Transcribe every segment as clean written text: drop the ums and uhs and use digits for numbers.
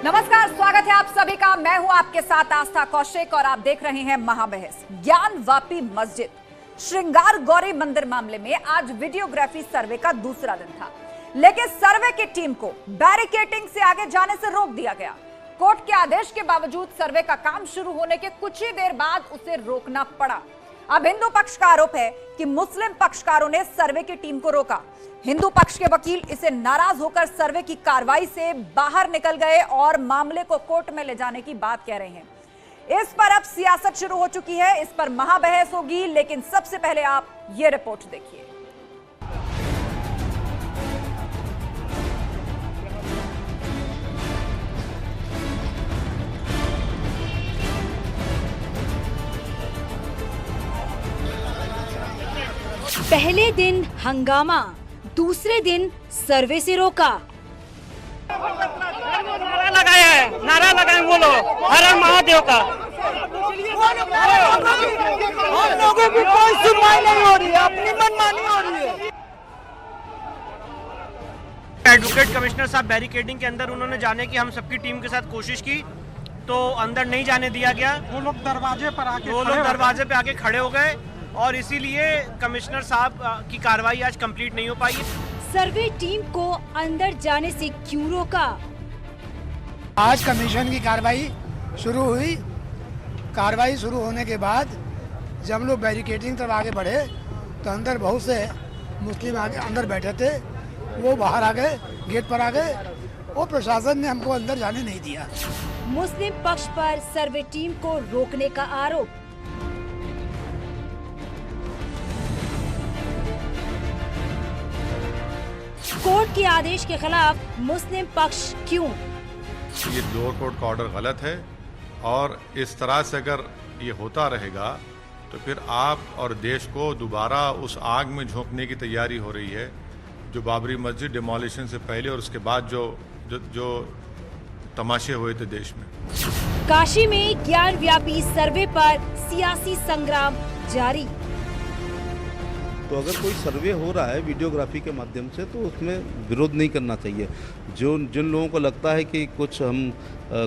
नमस्कार, स्वागत है आप सभी का। मैं हूं आपके साथ आस्था कौशिक और आप देख रहे हैं महाबहस। ज्ञानवापी मस्जिद श्रृंगार गौरी मंदिर मामले में आज वीडियोग्राफी सर्वे का दूसरा दिन था, लेकिन सर्वे की टीम को बैरिकेडिंग से आगे जाने से रोक दिया गया। कोर्ट के आदेश के बावजूद सर्वे का काम शुरू होने के कुछ ही देर बाद उसे रोकना पड़ा। अब हिंदू पक्ष का आरोप है कि मुस्लिम पक्षकारों ने सर्वे की टीम को रोका। हिंदू पक्ष के वकील इसे नाराज होकर सर्वे की कार्रवाई से बाहर निकल गए और मामले को कोर्ट में ले जाने की बात कह रहे हैं। इस पर अब सियासत शुरू हो चुकी है, इस पर महाबहस होगी, लेकिन सबसे पहले आप ये रिपोर्ट देखिए। पहले दिन हंगामा, दूसरे दिन सर्वे से रोका। नारा लगाया है, नारा लगाए वो लोग हर हर महादेव का। हम लोगों की कोई सुनवाई नहीं हो रही है, अपनी मनमानी हो रही है। एडवोकेट कमिश्नर साहब बैरिकेडिंग के अंदर उन्होंने जाने की हम सबकी टीम के साथ कोशिश की, तो अंदर नहीं जाने दिया गया। वो लोग दरवाजे पे आके खड़े हो गए और इसीलिए कमिश्नर साहब की कार्रवाई आज कंप्लीट नहीं हो पाई। सर्वे टीम को अंदर जाने से क्यों रोका? आज कमीशन की कार्रवाई शुरू हुई। कार्रवाई शुरू होने के बाद जब हम लोग बैरिकेडिंग तरफ आगे बढ़े तो अंदर बहुत से मुस्लिम आगे अंदर बैठे थे, वो बाहर आ गए, गेट पर आ गए। वो प्रशासन ने हमको अंदर जाने नहीं दिया। मुस्लिम पक्ष पर सर्वे टीम को रोकने का आरोप। कोर्ट के आदेश के खिलाफ मुस्लिम पक्ष क्यों? ये लोअर कोर्ट का ऑर्डर गलत है और इस तरह से अगर ये होता रहेगा तो फिर आप और देश को दोबारा उस आग में झोंकने की तैयारी हो रही है जो बाबरी मस्जिद डिमोलिशन से पहले और उसके बाद जो तमाशे हुए थे देश में। काशी में ज्ञान व्यापी सर्वे पर सियासी संग्राम जारी। तो अगर कोई सर्वे हो रहा है वीडियोग्राफी के माध्यम से तो उसमें विरोध नहीं करना चाहिए। जिन लोगों को लगता है कि कुछ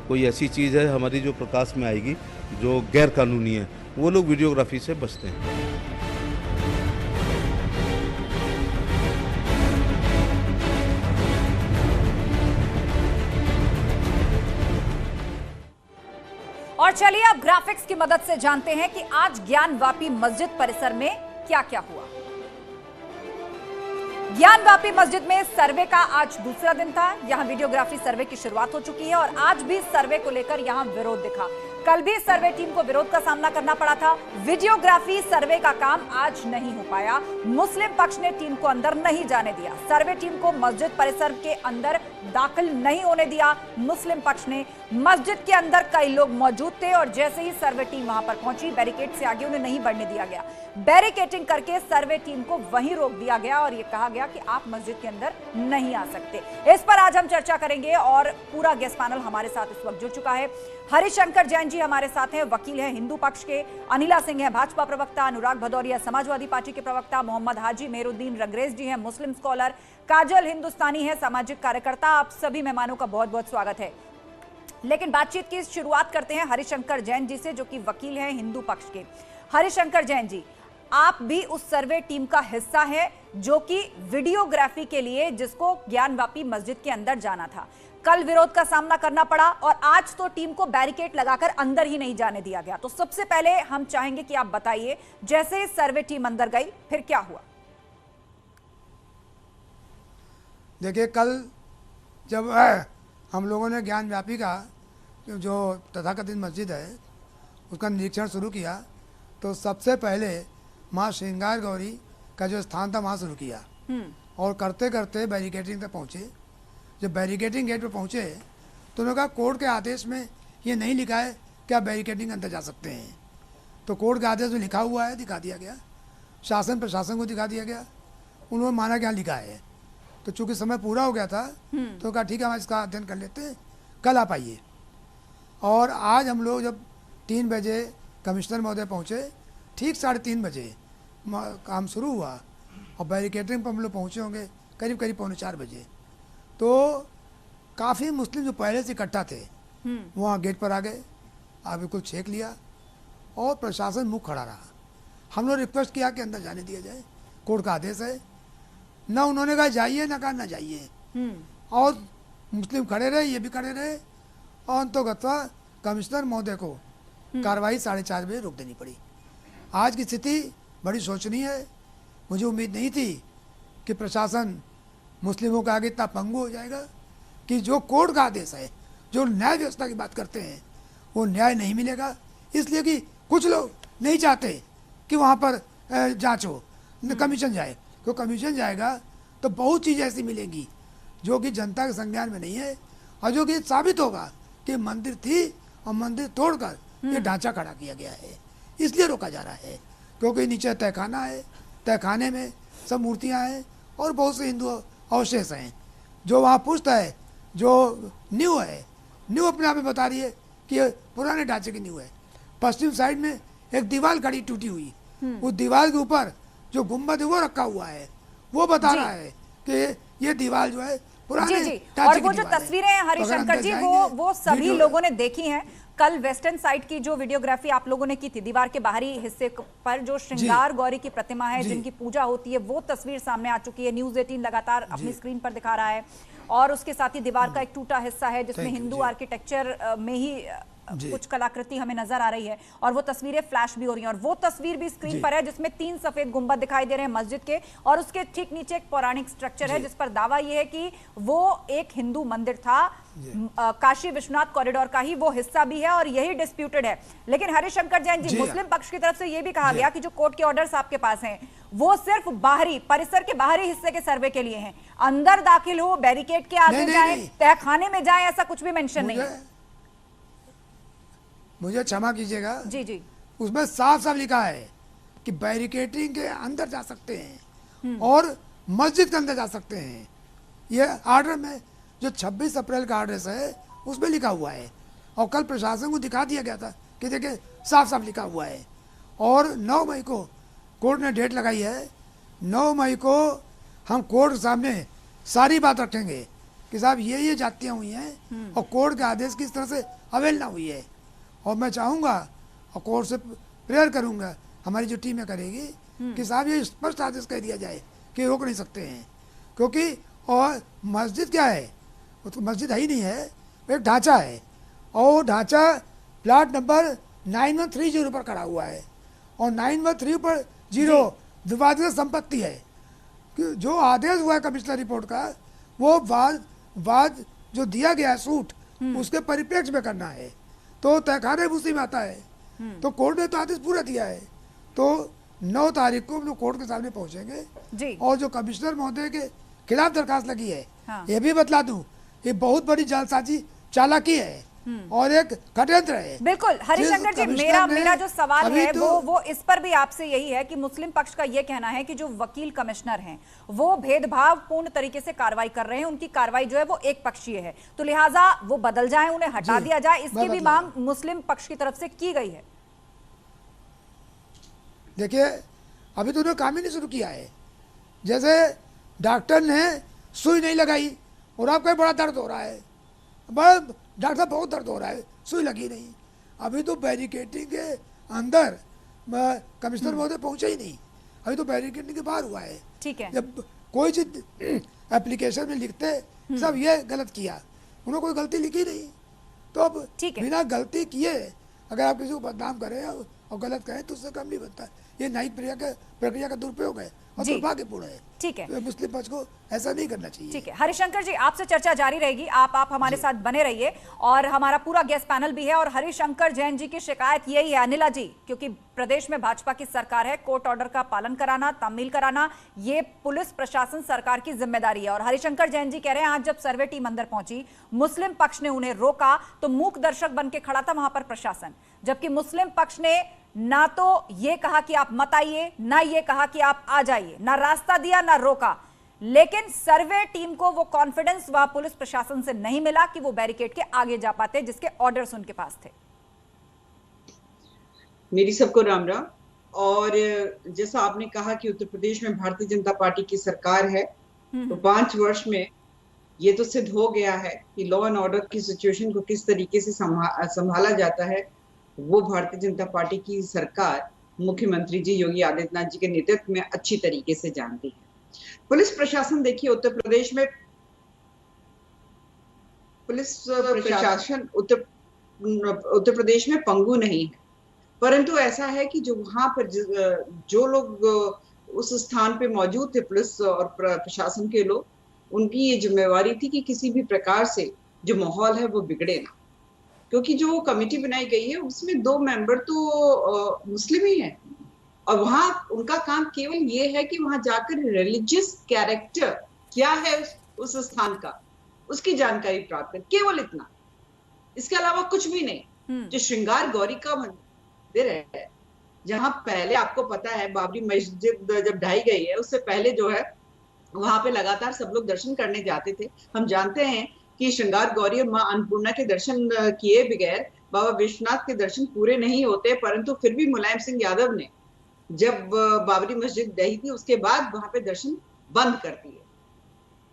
कोई ऐसी चीज़ है हमारी जो प्रकाश में आएगी जो गैर कानूनी है, वो लोग वीडियोग्राफी से बचते हैं। और चलिए अब ग्राफिक्स की मदद से जानते हैं कि आज ज्ञानवापी मस्जिद परिसर में क्या क्या हुआ। ज्ञानवापी मस्जिद में सर्वे का आज दूसरा दिन था। यहां वीडियोग्राफी सर्वे की शुरुआत हो चुकी है और आज भी सर्वे को लेकर यहां विरोध दिखा। कल भी सर्वे टीम को विरोध का सामना करना पड़ा था। वीडियोग्राफी सर्वे का काम आज नहीं हो पाया। मुस्लिम पक्ष ने टीम को अंदर नहीं जाने दिया। सर्वे टीम को मस्जिद परिसर के अंदर दाखिल नहीं होने दिया। मुस्लिम पक्ष ने मस्जिद के अंदर कई लोग मौजूद थे और जैसे ही सर्वे टीम वहां पर पहुंची, बैरिकेड से आगे उन्हें नहीं बढ़ने दिया गया। बैरिकेडिंग करके सर्वे टीम को वहीं रोक दिया गया और यह कहा गया कि आप मस्जिद के अंदर नहीं आ सकते। इस पर आज हम चर्चा करेंगे और पूरा गेस्ट पैनल हमारे साथ इस वक्त जुड़ चुका है। हरिशंकर जैन जी हमारे साथ हैं, वकील हैं हिंदू पक्ष के। अनिला सिंह है भाजपा प्रवक्ता। अनुराग भदौरिया समाजवादी पार्टी के प्रवक्ता। मोहम्मद हाजी मेहरुद्दीन रंगरेज जी हैं मुस्लिम स्कॉलर। काजल हिंदुस्तानी है सामाजिक कार्यकर्ता। आप सभी मेहमानों का बहुत बहुत स्वागत है। लेकिन बातचीत की शुरुआत करते हैं हरिशंकर जैन जी से, जो कि वकील हैं हिंदू पक्ष के। हरिशंकर जैन जी, आप भी उस सर्वे टीम का हिस्सा है जो कि वीडियोग्राफी के लिए जिसको ज्ञानवापी मस्जिद के अंदर जाना था। कल विरोध का सामना करना पड़ा और आज तो टीम को बैरिकेड लगाकर अंदर ही नहीं जाने दिया गया। तो सबसे पहले हम चाहेंगे कि आप बताइए, जैसे सर्वे टीम अंदर गई फिर क्या हुआ? देखिए, कल जब हम लोगों ने ज्ञानव्यापी का जो तथाकथित मस्जिद है उसका निरीक्षण शुरू किया तो सबसे पहले माँ श्रृंगार गौरी का जो स्थान था वहाँ शुरू किया और करते करते बैरिकेडिंग तक पहुँचे। जब बैरिकेडिंग गेट पर पहुँचे तो उन्होंने कहा कोर्ट के आदेश में ये नहीं लिखा है कि आप बैरिकेडिंग अंदर जा सकते हैं। तो कोर्ट के आदेश में लिखा हुआ है, दिखा दिया गया। शासन प्रशासन को दिखा दिया गया, उन्होंने माना कि हाँ लिखा है। तो चूँकि समय पूरा हो गया था तो कहा ठीक है हम इसका अध्ययन कर लेते हैं, कल आप आइए। और आज हम लोग जब 3 बजे कमिश्नर महोदय पहुँचे, ठीक 3:30 बजे काम शुरू हुआ और बैरिकेडिंग पर हम लोग पहुँचे होंगे करीब 3:45 बजे। तो काफ़ी मुस्लिम जो पहले से इकट्ठा थे वहाँ गेट पर आ गए, आप बिल्कुल छेक लिया और प्रशासन मुँह खड़ा रहा। हम लोग रिक्वेस्ट किया कि अंदर जाने दिया जाए, कोर्ट का आदेश है। ना उन्होंने कहा जाइए, ना कहा ना जाइए, और मुस्लिम खड़े रहे, ये भी खड़े रहे, और अंतोगत्वा कमिश्नर महोदय को कार्रवाई 4:30 बजे रोक देनी पड़ी। आज की स्थिति बड़ी शोचनीय है। मुझे उम्मीद नहीं थी कि प्रशासन मुस्लिमों के आगे इतना पंगु हो जाएगा कि जो कोर्ट का आदेश है, जो न्याय व्यवस्था की बात करते हैं, वो न्याय नहीं मिलेगा। इसलिए कि कुछ लोग नहीं चाहते कि वहाँ पर जांच हो, कमीशन जाए, क्योंकि कमीशन जाएगा तो बहुत चीज़ें ऐसी मिलेंगी जो कि जनता के संज्ञान में नहीं है, और जो कि साबित होगा कि मंदिर थी और मंदिर तोड़कर ये ढांचा खड़ा किया गया है। इसलिए रोका जा रहा है क्योंकि नीचे तहखाना है, तहखाने में सब मूर्तियाँ हैं और बहुत से हिंदू अवशेष हैं। जो वहाँ पुष्ट है, जो नींव है, नींव अपने आप में बता रही है कि ये पुराने ढांचे की नींव है। पश्चिम साइड में एक दीवार खड़ी टूटी हुई, उस दीवार के ऊपर जो गुम्बद है वो रखा हुआ है, वो बता रहा है कि ये दीवार जो है पुराने और वो जो तस्वीरें हैं हरिशंकर जी, वो सभी लोगों ने देखी हैं। कल वेस्टर्न साइड की जो वीडियोग्राफी आप लोगों ने की थी, दीवार के बाहरी हिस्से पर जो श्रृंगार गौरी की प्रतिमा है, जिनकी पूजा होती है, वो तस्वीर सामने आ चुकी है। न्यूज़ 18 लगातार अपनी स्क्रीन पर दिखा रहा है, और उसके साथ ही दीवार का एक टूटा हिस्सा है जिसमें हिंदू आर्किटेक्चर में ही कुछ कलाकृति हमें नजर आ रही है, और वो तस्वीरें फ्लैश भी हो रही हैं। और वो तस्वीर भी स्क्रीन पर है जिसमें 3 सफेद गुंबद दिखाई दे रहे हैं मस्जिद के, और उसके ठीक नीचे एक पौराणिक स्ट्रक्चर है जिस पर दावा यह है कि वो एक हिंदू मंदिर था, काशी विश्वनाथ कॉरिडोर का ही वो हिस्सा भी है, और यही डिस्प्यूटेड है। लेकिन हरिशंकर जैन जी, मुस्लिम पक्ष की तरफ से यह भी कहा गया कि जो कोर्ट के ऑर्डर्स आपके पास हैं वो सिर्फ बाहरी परिसर के बाहरी हिस्से के सर्वे के लिए हैं, अंदर दाखिल हो, बैरिकेड के आगे जाए, तहखाने में जाए, ऐसा कुछ भी मेंशन नहीं है। मुझे क्षमा कीजिएगा जी जी, उसमें साफ साफ लिखा है कि बैरिकेडिंग के अंदर जा सकते हैं और मस्जिद के अंदर जा सकते हैं। ये आर्डर में जो 26 अप्रैल का आर्डर है उसमें लिखा हुआ है, और कल प्रशासन को दिखा दिया गया था कि देखिए साफ साफ लिखा हुआ है। और 9 मई को कोर्ट ने डेट लगाई है, 9 मई को हम कोर्ट के सामने सारी बात रखेंगे कि साहब ये जातियाँ हुई हैं और कोर्ट के आदेश किस तरह से अवहेलना हुई है। और मैं चाहूँगा और कोर्ट से प्रेयर करूँगा, हमारी जो टीमें करेगी, कि साहब ये स्पष्ट आदेश कह दिया जाए कि रोक नहीं सकते हैं, क्योंकि और मस्जिद क्या है, वो तो मस्जिद है ही नहीं है, एक ढांचा है, और वो ढांचा प्लाट नंबर 9130 पर खड़ा हुआ है, और 9130 पर 0 विवादित संपत्ति है। कि जो आदेश हुआ है कमिश्नर रिपोर्ट का, वो वाद जो दिया गया है सूट, उसके परिप्रेक्ष्य में करना है, तो तहखाने उसी में आता है। तो कोर्ट ने तो आदेश पूरा दिया है, तो 9 तारीख को हम लोग कोर्ट के सामने पहुंचेंगे, और जो कमिश्नर महोदय के खिलाफ दरखास्त लगी है, ये भी बतला दूं, ये बहुत बड़ी जालसाजी चालाकी है और एक षड्यंत्र है। बिल्कुल हरिशंकर जी, मेरा जो सवाल है वो इस पर भी आपसे यही है कि मुस्लिम पक्ष का ये कहना है कि जो वकील कमिश्नर हैं वो भेदभावपूर्ण तरीके से कार्रवाई कर रहे हैं, उनकी कार्रवाई जो है वो एक पक्षीय है, तो लिहाजा वो बदल जाए, उन्हें हटा दिया जाए, इसकी भी मांग मुस्लिम पक्ष की तरफ से की गई है। देखिए अभी तो उन्होंने काम ही नहीं शुरू किया है। जैसे डॉक्टर ने सुई नहीं लगाई और आपको बड़ा दर्द हो रहा है, डॉक्टर साहब बहुत दर्द हो रहा है, सुई लगी नहीं, अभी तो बैरिकेडिंग के अंदर कमिश्नर महोदय पहुंचे ही नहीं, अभी तो बैरिकेडिंग के बाहर हुआ है। ठीक है, जब कोई चीज एप्लीकेशन में लिखते सब ये गलत किया, उन्होंने कोई गलती लिखी नहीं, तो अब बिना गलती किए अगर आप किसी को बदनाम करें और गलत करें तो उससे कम नहीं बनता। ये न्यायिक प्रक्रिया का दुरुपयोग है और दुर्भाग्यपूर्ण है। ठीक है, मुस्लिम पक्ष को ऐसा नहीं करना चाहिए। ठीक है हरिशंकर जी, आपसे चर्चा जारी रहेगी, आप हमारे साथ बने रहिए, और हमारा पूरा गेस्ट पैनल भी है। और हरिशंकर जैन जी की शिकायत यही है अनिला जी, क्योंकि प्रदेश में भाजपा की सरकार है, कोर्ट ऑर्डर का पालन कराना, तामील कराना, ये पुलिस प्रशासन सरकार की जिम्मेदारी है। और हरिशंकर जैन जी कह रहे हैं आज जब सर्वे टीम अंदर पहुंची, मुस्लिम पक्ष ने उन्हें रोका तो मूक दर्शक बन के खड़ा था वहां पर प्रशासन, जबकि मुस्लिम पक्ष ने ना तो ये कहा कि आप मत आइए, ना ये कहा कि आप आ जाइए, ना रास्ता दिया ना रोका। लेकिन सर्वे टीम को वो कॉन्फिडेंस वह पुलिस प्रशासन से नहीं मिला कि वो बैरिकेड के आगे जा पाते, जिसके ऑर्डर्स उनके पास थे। मेरी सबको राम राम। और जैसा आपने कहा कि उत्तर प्रदेश में भारतीय जनता पार्टी की सरकार है, तो 5 वर्ष में ये तो सिद्ध हो गया है कि लॉ एंड ऑर्डर की सिचुएशन को किस तरीके से संभाला जाता है, वो भारतीय जनता पार्टी की सरकार मुख्यमंत्री जी योगी आदित्यनाथ जी के नेतृत्व में अच्छी तरीके से जानती है। पुलिस प्रशासन देखिए, उत्तर प्रदेश में पुलिस प्रशासन उत्तर प्रदेश में पंगु नहीं है, परंतु ऐसा है कि जो वहां पर जो लोग उस स्थान पे मौजूद थे, पुलिस और प्रशासन के लोग, उनकी ये जिम्मेवारी थी कि किसी भी प्रकार से जो माहौल है वो बिगड़े ना, क्योंकि जो कमेटी बनाई गई है उसमें 2 मेंबर तो मुस्लिम ही हैं, और वहां उनका काम केवल ये है कि वहां जाकर रिलीजियस कैरेक्टर क्या है उस स्थान का, उसकी जानकारी प्राप्त कर, केवल इतना, इसके अलावा कुछ भी नहीं। जो श्रृंगार गौरी का मंदिर है, जहां पहले आपको पता है बाबरी मस्जिद जब ढाई गई है, उससे पहले जो है वहां पे लगातार सब लोग दर्शन करने जाते थे। हम जानते हैं कि श्रृंगार गौरी और मां अन्नपूर्णा के दर्शन किए बगैर बाबा विश्वनाथ के दर्शन पूरे नहीं होते, परंतु फिर भी मुलायम सिंह यादव ने जब बाबरी मस्जिद ढही थी उसके बाद वहां पे दर्शन बंद कर दिए।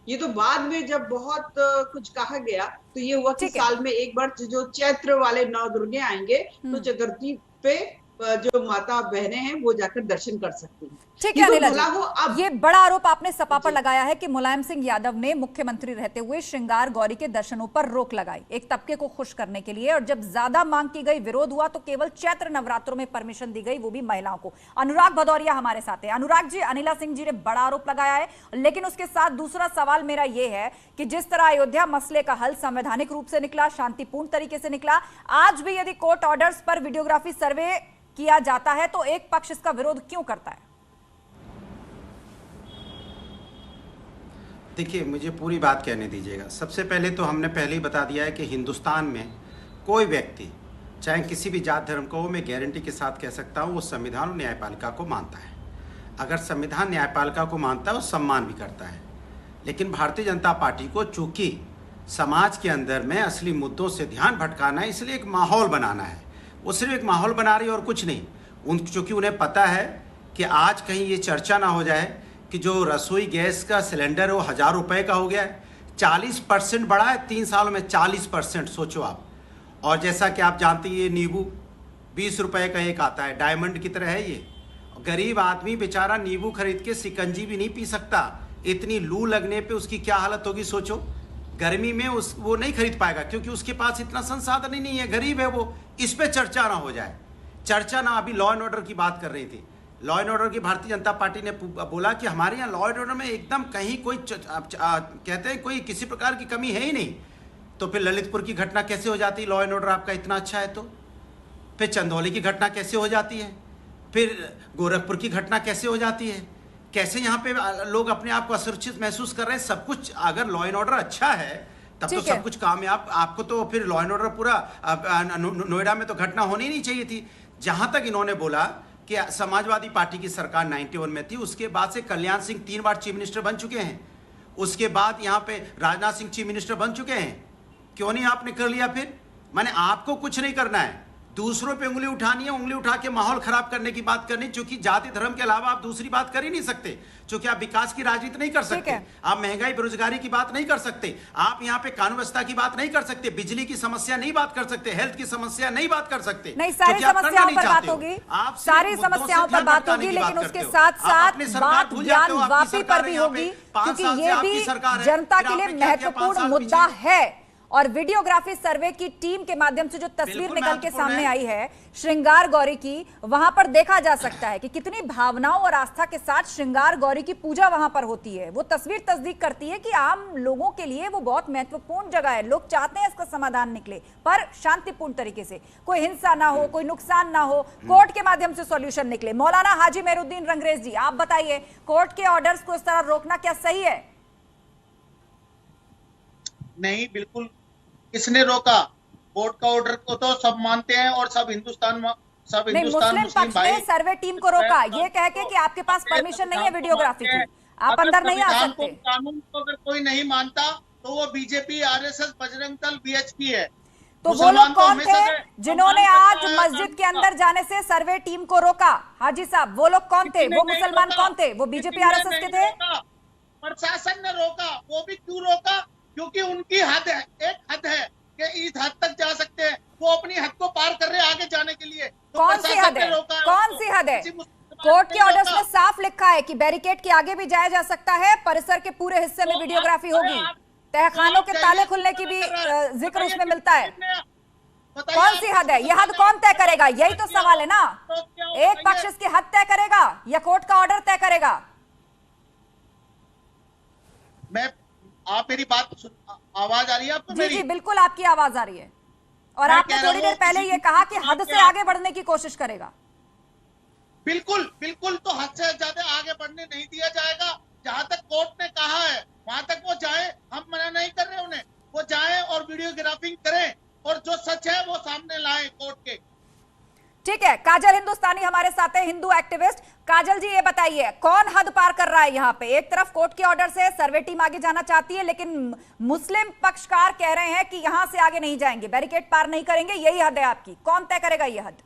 ये तो बाद में जब बहुत कुछ कहा गया तो ये हुआ कि साल में एक बार जो चैत्र वाले 9 दुर्गे आएंगे तो चतुर्थी पे जो माता बहनें हैं वो जाकर दर्शन कर सकती हैं। ठीक है अनिला जी, ये बड़ा आरोप आपने सपा पर लगाया है कि मुलायम सिंह यादव ने मुख्यमंत्री रहते हुए श्रृंगार गौरी के दर्शनों पर रोक लगाई एक तबके को खुश करने के लिए, और जब ज्यादा मांग की गई, विरोध हुआ, तो केवल चैत्र नवरात्रों में परमिशन दी गई, वो भी महिलाओं को। अनुराग भदौरिया हमारे साथ है। अनुराग जी, अनिला सिंह जी ने बड़ा आरोप लगाया है, लेकिन उसके साथ दूसरा सवाल मेरा ये है कि जिस तरह अयोध्या मसले का हल संवैधानिक रूप से निकला, शांतिपूर्ण तरीके से निकला, आज भी यदि कोर्ट ऑर्डर्स पर वीडियोग्राफी सर्वे किया जाता है तो एक पक्ष इसका विरोध क्यों करता है? देखिए, मुझे पूरी बात कहने दीजिएगा। सबसे पहले तो हमने पहले ही बता दिया है कि हिंदुस्तान में कोई व्यक्ति चाहे किसी भी जात धर्म को, मैं गारंटी के साथ कह सकता हूँ, वो संविधान और न्यायपालिका को मानता है। अगर संविधान न्यायपालिका को मानता है वो सम्मान भी करता है। लेकिन भारतीय जनता पार्टी को चूंकि समाज के अंदर में असली मुद्दों से ध्यान भटकाना है, इसलिए एक माहौल बनाना है। वो सिर्फ एक माहौल बना रही है और कुछ नहीं। चूँकि उन्हें पता है कि आज कहीं ये चर्चा ना हो जाए कि जो रसोई गैस का सिलेंडर है वो 1000 रुपये का हो गया है, 40% बढ़ा है 3 सालों में, 40%, सोचो आप। और जैसा कि आप जानते हैं, ये नींबू 20 रुपये का एक आता है, डायमंड की तरह है ये। गरीब आदमी बेचारा नींबू खरीद के शिकंजी भी नहीं पी सकता, इतनी लू लगने पे उसकी क्या हालत होगी सोचो। गर्मी में वो नहीं खरीद पाएगा क्योंकि उसके पास इतना संसाधन ही नहीं है, गरीब है वो। इस पे चर्चा ना हो जाए, चर्चा ना। अभी लॉ एंड ऑर्डर की बात कर रही थी, लॉ एंड ऑर्डर की भारतीय जनता पार्टी ने बोला कि हमारे यहाँ लॉ एंड ऑर्डर में एकदम कहीं कोई कहते हैं कोई किसी प्रकार की कमी है ही नहीं। तो फिर ललितपुर की घटना कैसे हो जाती है, लॉ एंड ऑर्डर आपका इतना अच्छा है तो? फिर चंदौली की घटना कैसे हो जाती है? फिर गोरखपुर की घटना कैसे हो जाती है? कैसे यहाँ पे लोग अपने आप को असुरक्षित महसूस कर रहे हैं? सब कुछ अगर लॉ एंड ऑर्डर अच्छा है तब तो सब कुछ कामयाब। आपको तो फिर लॉ एंड ऑर्डर पूरा नोएडा में तो घटना होनी नहीं चाहिए थी। जहां तक इन्होंने बोला कि समाजवादी पार्टी की सरकार 91 में थी, उसके बाद से कल्याण सिंह 3 बार चीफ मिनिस्टर बन चुके हैं, उसके बाद यहाँ पे राजनाथ सिंह चीफ मिनिस्टर बन चुके हैं। क्यों नहीं आपने कर लिया? फिर माने आपको कुछ नहीं करना है, दूसरों पे उंगली उठानी है, उंगली उठा के माहौल खराब करने की बात करनी। क्योंकि जाति धर्म के अलावा आप दूसरी बात कर ही नहीं सकते, क्योंकि आप विकास की राजनीति नहीं कर सकते, आप महंगाई बेरोजगारी की बात नहीं कर सकते, आप यहाँ पे कानून व्यवस्था की बात नहीं कर सकते, बिजली की समस्या नहीं बात कर सकते, हेल्थ की समस्या नहीं बात कर सकते। नहीं, सारी समस्याओं पर बात होगी, सारी समस्याओं पर बात होगी, लेकिन उसके साथ साथ बात ज्ञान वापी पर भी होगी, क्योंकि ये भी जनता के लिए महत्वपूर्ण मुद्दा है। और वीडियोग्राफी सर्वे की टीम के माध्यम से जो तस्वीर निकल के सामने आई है श्रृंगार गौरी की, वहां पर देखा जा सकता है कि कितनी भावनाओं और आस्था के साथ श्रृंगार गौरी की पूजा वहां पर होती है। वो तस्वीर तस्दीक करती है कि आम लोगों के लिए वो बहुत महत्वपूर्ण जगह है। लोग चाहते हैं इसका समाधान निकले, पर शांतिपूर्ण तरीके से, कोई हिंसा ना हो, कोई नुकसान ना हो, कोर्ट के माध्यम से सॉल्यूशन निकले। मौलाना हाजी मेहरुद्दीन रंगरेज जी, आप बताइए, कोर्ट के ऑर्डर्स को इस तरह रोकना क्या सही है? नहीं, बिल्कुल किसने रोका? कोर्ट का ऑर्डर को तो सब मानते हैं और सब हिंदुस्तान मुस्लिम पक्ष ने सर्वे टीम को रोका ये कह के कि आपके पास परमिशन नहीं है वीडियोग्राफी की, आप अंदर नहीं आ सकते। कानून को अगर कोई नहीं मानता तो वो BJP, RSS, Bajrang Dal, BHP है। तो वो लोग कौन थे जिन्होंने आज मस्जिद के अंदर जाने से सर्वे टीम को रोका? हाजी साहब, वो लोग कौन थे? वो मुसलमान कौन थे? वो बीजेपी, आरएसएस के थे? प्रशासन ने रोका। वो भी क्यों रोका? क्योंकि उनकी हद है, एक हद है कि इस हद तक जा सकते हैं, वो अपनी हद को पार कर रहे हैं आगे जाने के लिए। तो कौन सी हद है? कौन सी हद है? कोर्ट के ऑर्डर्स में साफ लिखा है कि बैरिकेड के आगे भी जाया जा सकता है, परिसर के पूरे हिस्से में वीडियोग्राफी होगी, तहखानों के ताले खुलने की भी जिक्र उसमें मिलता है। कौन सी हद है? यह हद कौन तय करेगा? यही तो सवाल है ना। एक पक्ष इसकी हद तय करेगा या कोर्ट का ऑर्डर तय करेगा? आप मेरी बात आवाज आ रही है आपको? जी जी बिल्कुल आपकी आवाज आ रही है। और आपने थोड़ी देर पहले ये कहा कि हद से आगे बढ़ने की कोशिश करेगा। बिल्कुल बिल्कुल, तो हद से ज्यादा आगे बढ़ने नहीं दिया जाएगा। जहां तक कोर्ट ने कहा है वहां तक वो जाए, हम मना नहीं कर रहे उन्हें, वो जाए और वीडियोग्राफिंग करें और जो सच है वो सामने लाए कोर्ट के। ठीक है, काजल हिंदुस्तानी हमारे साथ है, हिंदू एक्टिविस्ट। काजल जी ये बताइए, कौन हद पार कर रहा है यहाँ पे? एक तरफ कोर्ट के ऑर्डर से सर्वे टीम आगे जाना चाहती है, लेकिन मुस्लिम पक्षकार कह रहे हैं कि यहां से आगे नहीं जाएंगे, बैरिकेड पार नहीं करेंगे, यही हद है आपकी। कौन तय करेगा ये हद?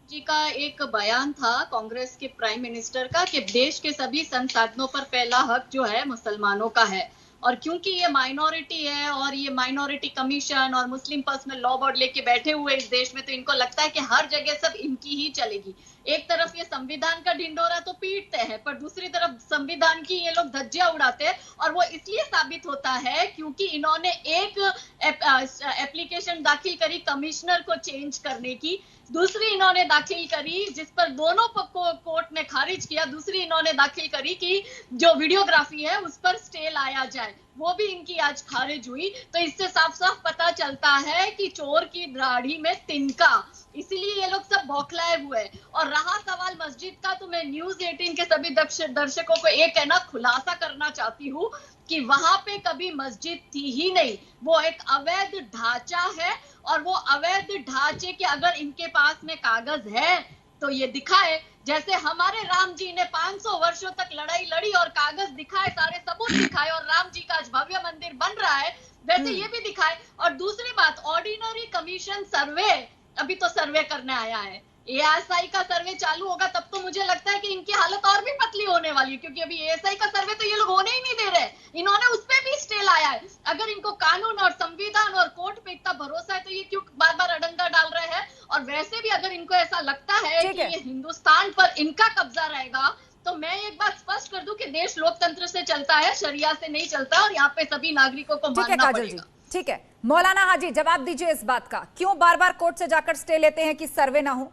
जी का एक बयान था कांग्रेस के प्राइम मिनिस्टर का कि देश के सभी संसाधनों पर पहला हक जो है मुसलमानों का है, और क्योंकि ये माइनॉरिटी है और ये माइनॉरिटी कमीशन और मुस्लिम पर्सनल लॉ बोर्ड लेके बैठे हुए इस देश में, तो इनको लगता है कि हर जगह सब इनकी ही चलेगी। एक तरफ ये संविधान का ढिंडोरा तो पीटते हैं, पर दूसरी तरफ संविधान की ये लोग धज्जियां उड़ाते हैं, और वो इसलिए साबित होता है क्योंकि इन्होंने एक एप्लीकेशन दाखिल करी कमिश्नर को चेंज करने की, दूसरी इन्होंने दाखिल करी जिस पर दोनों कोर्ट ने खारिज किया, दूसरी इन्होंने दाखिल करी कि जो वीडियोग्राफी है उस पर स्टे लाया जाए, वो भी इनकी आज खारिज हुई। तो इससे साफ साफ पता चलता है कि चोर की दाढ़ी में तिनका, इसीलिए ये लोग सब बौखलाए हुए। और रहा सवाल मस्जिद का, तो मैं न्यूज़ 18 के सभी दर्शकों को एक है ना खुलासा करना चाहती हूँ कि वहां पे कभी मस्जिद थी ही नहीं, वो एक अवैध ढांचा है, और वो अवैध ढांचे के अगर इनके पास में कागज है तो ये दिखाए। जैसे हमारे राम जी ने 500 वर्षों तक लड़ाई लड़ी और कागज दिखाए, सारे सबूत दिखाए, और राम जी का आज भव्य मंदिर बन रहा है, वैसे ये भी दिखाए। और दूसरी बात, ऑर्डिनरी कमीशन सर्वे अभी तो सर्वे करने आया है, एएसआई का सर्वे चालू होगा तब तो मुझे लगता है कि इनकी हालत और भी पतली होने वाली है, क्योंकि अभी एएसआई का सर्वे तो ये लोग होने ही नहीं दे रहे, इन्होंने उस पे भी स्टे लाया है। अगर इनको कानून और संविधान और कोर्ट पे इतना भरोसा है तो ये क्यों बार बार अडंगा डाल रहे हैं? और वैसे भी अगर इनको ऐसा लगता है कि ये हिंदुस्तान पर इनका कब्जा रहेगा, तो मैं एक बात स्पष्ट कर दूं कि देश लोकतंत्र से चलता है, शरिया से नहीं चलता, और यहाँ पे सभी नागरिकों को मानना पड़ेगा। ठीक है, मौलाना हाजी जवाब दीजिए इस बात का, क्यों बार बार कोर्ट से जाकर स्टे लेते हैं कि सर्वे ना हो?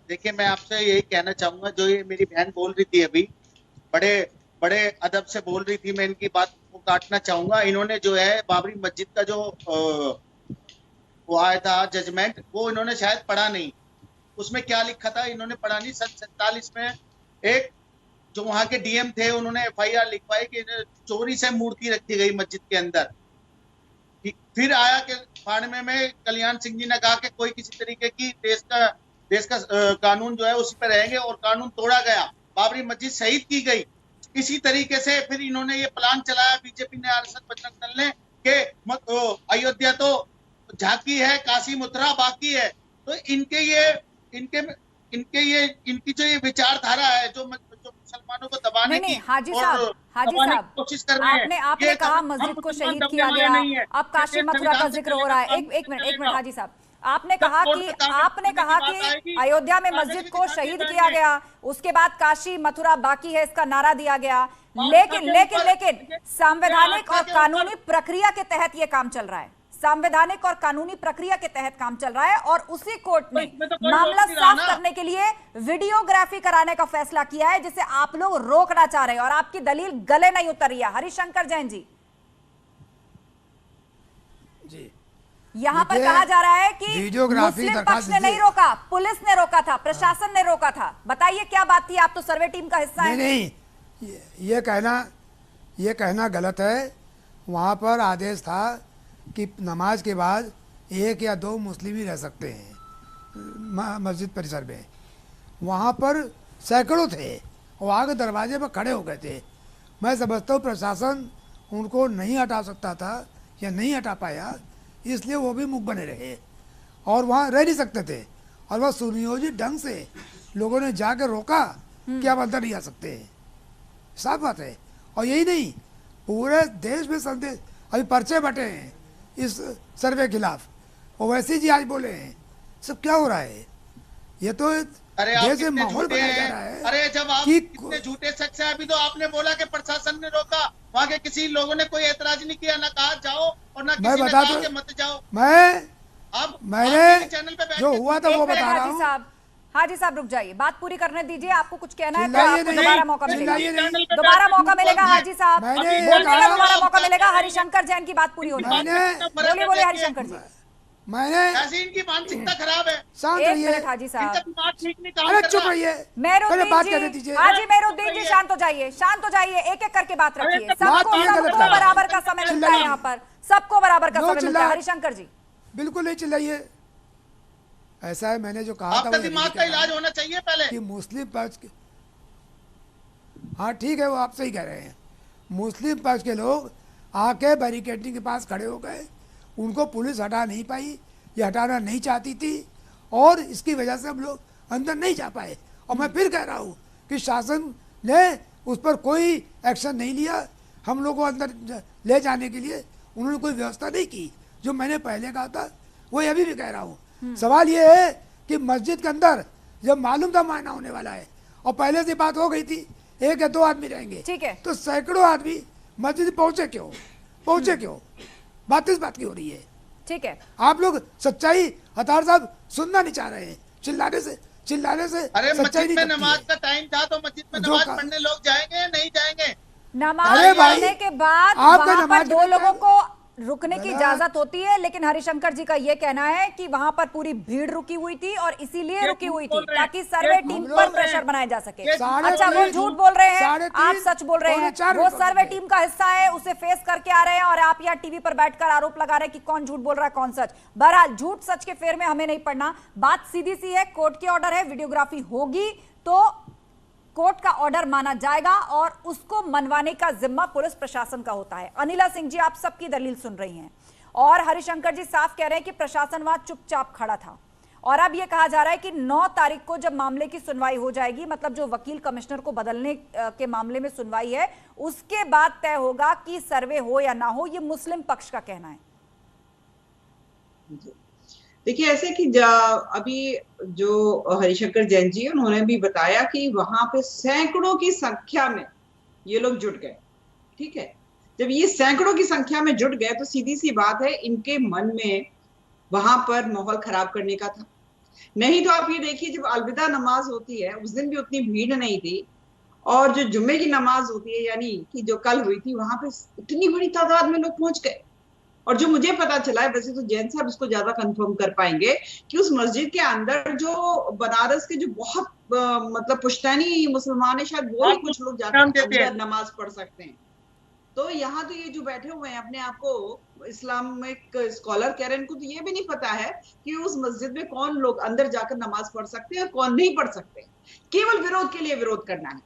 देखिए, मैं आपसे यही कहना चाहूंगा, जो ये मेरी बहन बोल रही थी अभी, बड़े अदब से बोल रही थी, मैं इनकी बात को काटना चाहूंगा। इन्होंने जो है बाबरी मस्जिद का जो वो आया था जजमेंट, वो इन्होंने शायद पढ़ा नहीं। उसमें क्या लिखा था इन्होंने पढ़ा नहीं। सन 47 में एक जो वहां के डीएम थे, उन्होंने FIR लिखवाई कि चोरी से मूर्ति रखी गई मस्जिद के अंदर। फिर आया कि फाड़मे में कल्याण सिंह जी ने कहा कि कोई किसी तरीके की देश का कानून जो है उसी पे रहेंगे, और कानून तोड़ा गया, बाबरी मस्जिद शहीद की गई। इसी तरीके से फिर इन्होंने ये प्लान चलाया, बीजेपी ने, आरएसएस, बजरंग दल ने, कि अयोध्या तो झांकी है, काशी मथुरा बाकी है। तो इनकी जो ये विचारधारा है, जो मुसलमानों को दबाने की हाजी साहब कोशिश कर रहे हैं। आपने कहा मस्जिद को शहीद किया गया, अब काशी मथुरा का जिक्र हो रहा है। एक मिनट हाजी साहब, आपने कहा कि अयोध्या में मस्जिद को शहीद किया गया, उसके बाद काशी मथुरा बाकी है, इसका नारा दिया गया, लेकिन संवैधानिक और कानूनी प्रक्रिया के तहत यह काम चल रहा है, संवैधानिक और कानूनी प्रक्रिया के तहत काम चल रहा है, और उसी कोर्ट ने मामला साफ करने के लिए वीडियोग्राफी कराने का फैसला किया है, जिसे आप लोग रोकना चाह रहे हैं, और आपकी दलील गले नहीं उतर रही है। हरिशंकर जैन जी, यहाँ पर कहा जा रहा है कि मुस्लिम पक्ष ने नहीं रोका, पुलिस ने रोका था, प्रशासन ने रोका था, बताइए क्या बात थी? आप तो सर्वे टीम का हिस्सा हैं। नहीं, ये कहना गलत है। वहाँ पर आदेश था कि नमाज के बाद 1 या 2 मुस्लिम ही रह सकते हैं मस्जिद परिसर में। वहाँ पर सैकड़ों थे, वहाँ के दरवाजे पर खड़े हो गए थे। मैं समझता हूँ प्रशासन उनको नहीं हटा सकता था या नहीं हटा पाया, इसलिए वो भी मुख बने रहे और वहाँ रह नहीं सकते थे, और वह सुनियोजित ढंग से लोगों ने जाकर रोका कि आप अंदर नहीं आ सकते। साफ बात है। और यही नहीं, पूरे देश में संदेश अभी पर्चे बटे हैं इस सर्वे के खिलाफ। ओवैसी जी आज बोले हैं, सब क्या हो रहा है? ये तो अरे आप देश में कितने माहौल झूठे बनाया जा हैं। रहा है अरे जब आप कि कितने झूठे सच है, अभी तो आपने बोला कि प्रशासन ने रोका, वहाँ के किसी लोगों ने कोई एतराज नहीं किया, ना कहा जाओ और ना मैं किसी ने बता कहा दूं, कि मत जाओ। मैंने चैनल पे बैठ जो के हुआ था वो बता रहा हाजी हूँ। साहब, हाजी साहब रुक जाइए, बात पूरी करने दीजिए। आपको कुछ कहना है तो चिल्लाइए आपको नहीं, दोबारा मौका मिलेगा। चिल्लाइए नहीं। दोबारा मौका मिलेगा हाजी साहब, मैंने बोलने का कहा- दोबारा मौका मिलेगा। हरिशंकर जैन की बात पूरी होनी है। बोलिए बोलिए हरिशंकर जी। मैंने ऐसी इनकी मानसिकता खराब है। शांत एक रहिए। मिनट हाजी साहब। इनका दिमाग ठीक नहीं काम अरे कर चुप रहा। रहिए, मेहरुद्दीन पहले बात जी, करने दीजिए। हाजी मेहरुद्दीन जी शांत हो जाइए, शांत हो जाइए, एक एक करके बात रखिए। बात सबको ये गलत सबको है। बराबर का समय मिलता है यहाँ पर, सबको बराबर का नो समय मिलता है। चिल्ला। हरिशंकर जी बिल्कुल नहीं चिल्लाइए। ऐसा है, मैंने जो कहा था आपका वो दिमाग यही का कह रहा इलाज हूं होना चाहिए पहले। कि मुस्लिम पक्ष के, हाँ ठीक है, वो आप सही कह रहे हैं। मुस्लिम पक्ष के लोग आके बैरिकेडिंग के पास खड़े हो गए, उनको पुलिस हटा नहीं पाई, ये हटाना नहीं चाहती थी, और इसकी वजह से हम लोग अंदर नहीं जा पाए। और मैं फिर कह रहा हूँ कि शासन ने उस पर कोई एक्शन नहीं लिया। हम लोग को अंदर ले जाने के लिए उन्होंने कोई व्यवस्था नहीं की। जो मैंने पहले कहा था वो अभी भी कह रहा हूँ। सवाल ये है कि मस्जिद के अंदर जब मालूम था मायना होने वाला है और पहले से बात हो गई थी 1 या 2 आदमी रहेंगे, ठीक है, तो सैकड़ों आदमी मस्जिद पहुंचे क्यों? बात इस बात की हो रही है। ठीक है, आप लोग सच्चाई हतार साहब सुनना नहीं चाह रहे हैं। चिल्लाने से अरे सच्चाई मस्जिद नहीं में बनती नमाज है। का टाइम था तो मस्जिद में जो नमाज का- पढ़ने लोग जाएंगे या नहीं जाएंगे? नमाज अरे भाई, पढ़ने के बाद आपका वहां पर नमाज 2 का लोगों टाइम- को रुकने की गलत। इजाजत होती है, लेकिन हरिशंकर जी का ये कहना है कि वहां पर पूरी भीड़ रुकी हुई थी और इसीलिए रुकी हुई थी ताकि सर्वे टीम पर प्रेशर बनाया जा सके। अच्छा, वो झूठ बोल रहे हैं, आप सच बोल रहे हैं। वो सर्वे टीम का हिस्सा है, उसे फेस करके आ रहे हैं और आप यहाँ टीवी पर बैठकर आरोप लगा रहे हैं कि कौन झूठ बोल रहा है कौन सच। बहरहाल झूठ सच के फेर में हमें नहीं पड़ना। बात सीधी सी है, कोर्ट के ऑर्डर है, वीडियोग्राफी होगी तो कोर्ट का ऑर्डर माना जाएगा और उसको मनवाने का जिम्मा पुलिस प्रशासन का होता है। अनिला सिंह जी, आप सबकी दलील सुन रही हैं और हरिशंकर जी साफ कह रहे हैं कि प्रशासन वहां चुपचाप खड़ा था। और अब यह कहा जा रहा है कि 9 तारीख को जब मामले की सुनवाई हो जाएगी, मतलब जो वकील कमिश्नर को बदलने के मामले में सुनवाई है, उसके बाद तय होगा कि सर्वे हो या ना हो। यह मुस्लिम पक्ष का कहना है। देखिए, ऐसे कि अभी जो हरिशंकर जैन जी उन्होंने भी बताया कि वहां पे सैकड़ों की संख्या में ये लोग जुट गए। ठीक है, जब ये सैकड़ों की संख्या में जुट गए तो सीधी सी बात है, इनके मन में वहां पर माहौल खराब करने का था। नहीं तो आप ये देखिए, जब अलविदा नमाज होती है उस दिन भी उतनी भीड़ नहीं थी, और जो जुम्मे की नमाज होती है यानी कि जो कल हुई थी, वहां पे इतनी बड़ी तादाद में लोग पहुंच गए। और जो मुझे पता चला है, वैसे तो जैन साहब इसको ज्यादा कंफर्म कर पाएंगे, कि उस मस्जिद के अंदर जो बनारस के जो बहुत मतलब पुश्तैनी मुसलमान है, शायद वो ही कुछ लोग जाकर अंदर नमाज पढ़ सकते हैं। तो यहाँ तो ये जो बैठे हुए हैं अपने आप को इस्लामिक स्कॉलर कह रहे हैं, इनको तो ये भी नहीं पता है कि उस मस्जिद में कौन लोग अंदर जाकर नमाज पढ़ सकते हैं और कौन नहीं पढ़ सकते। केवल विरोध के लिए विरोध करना है।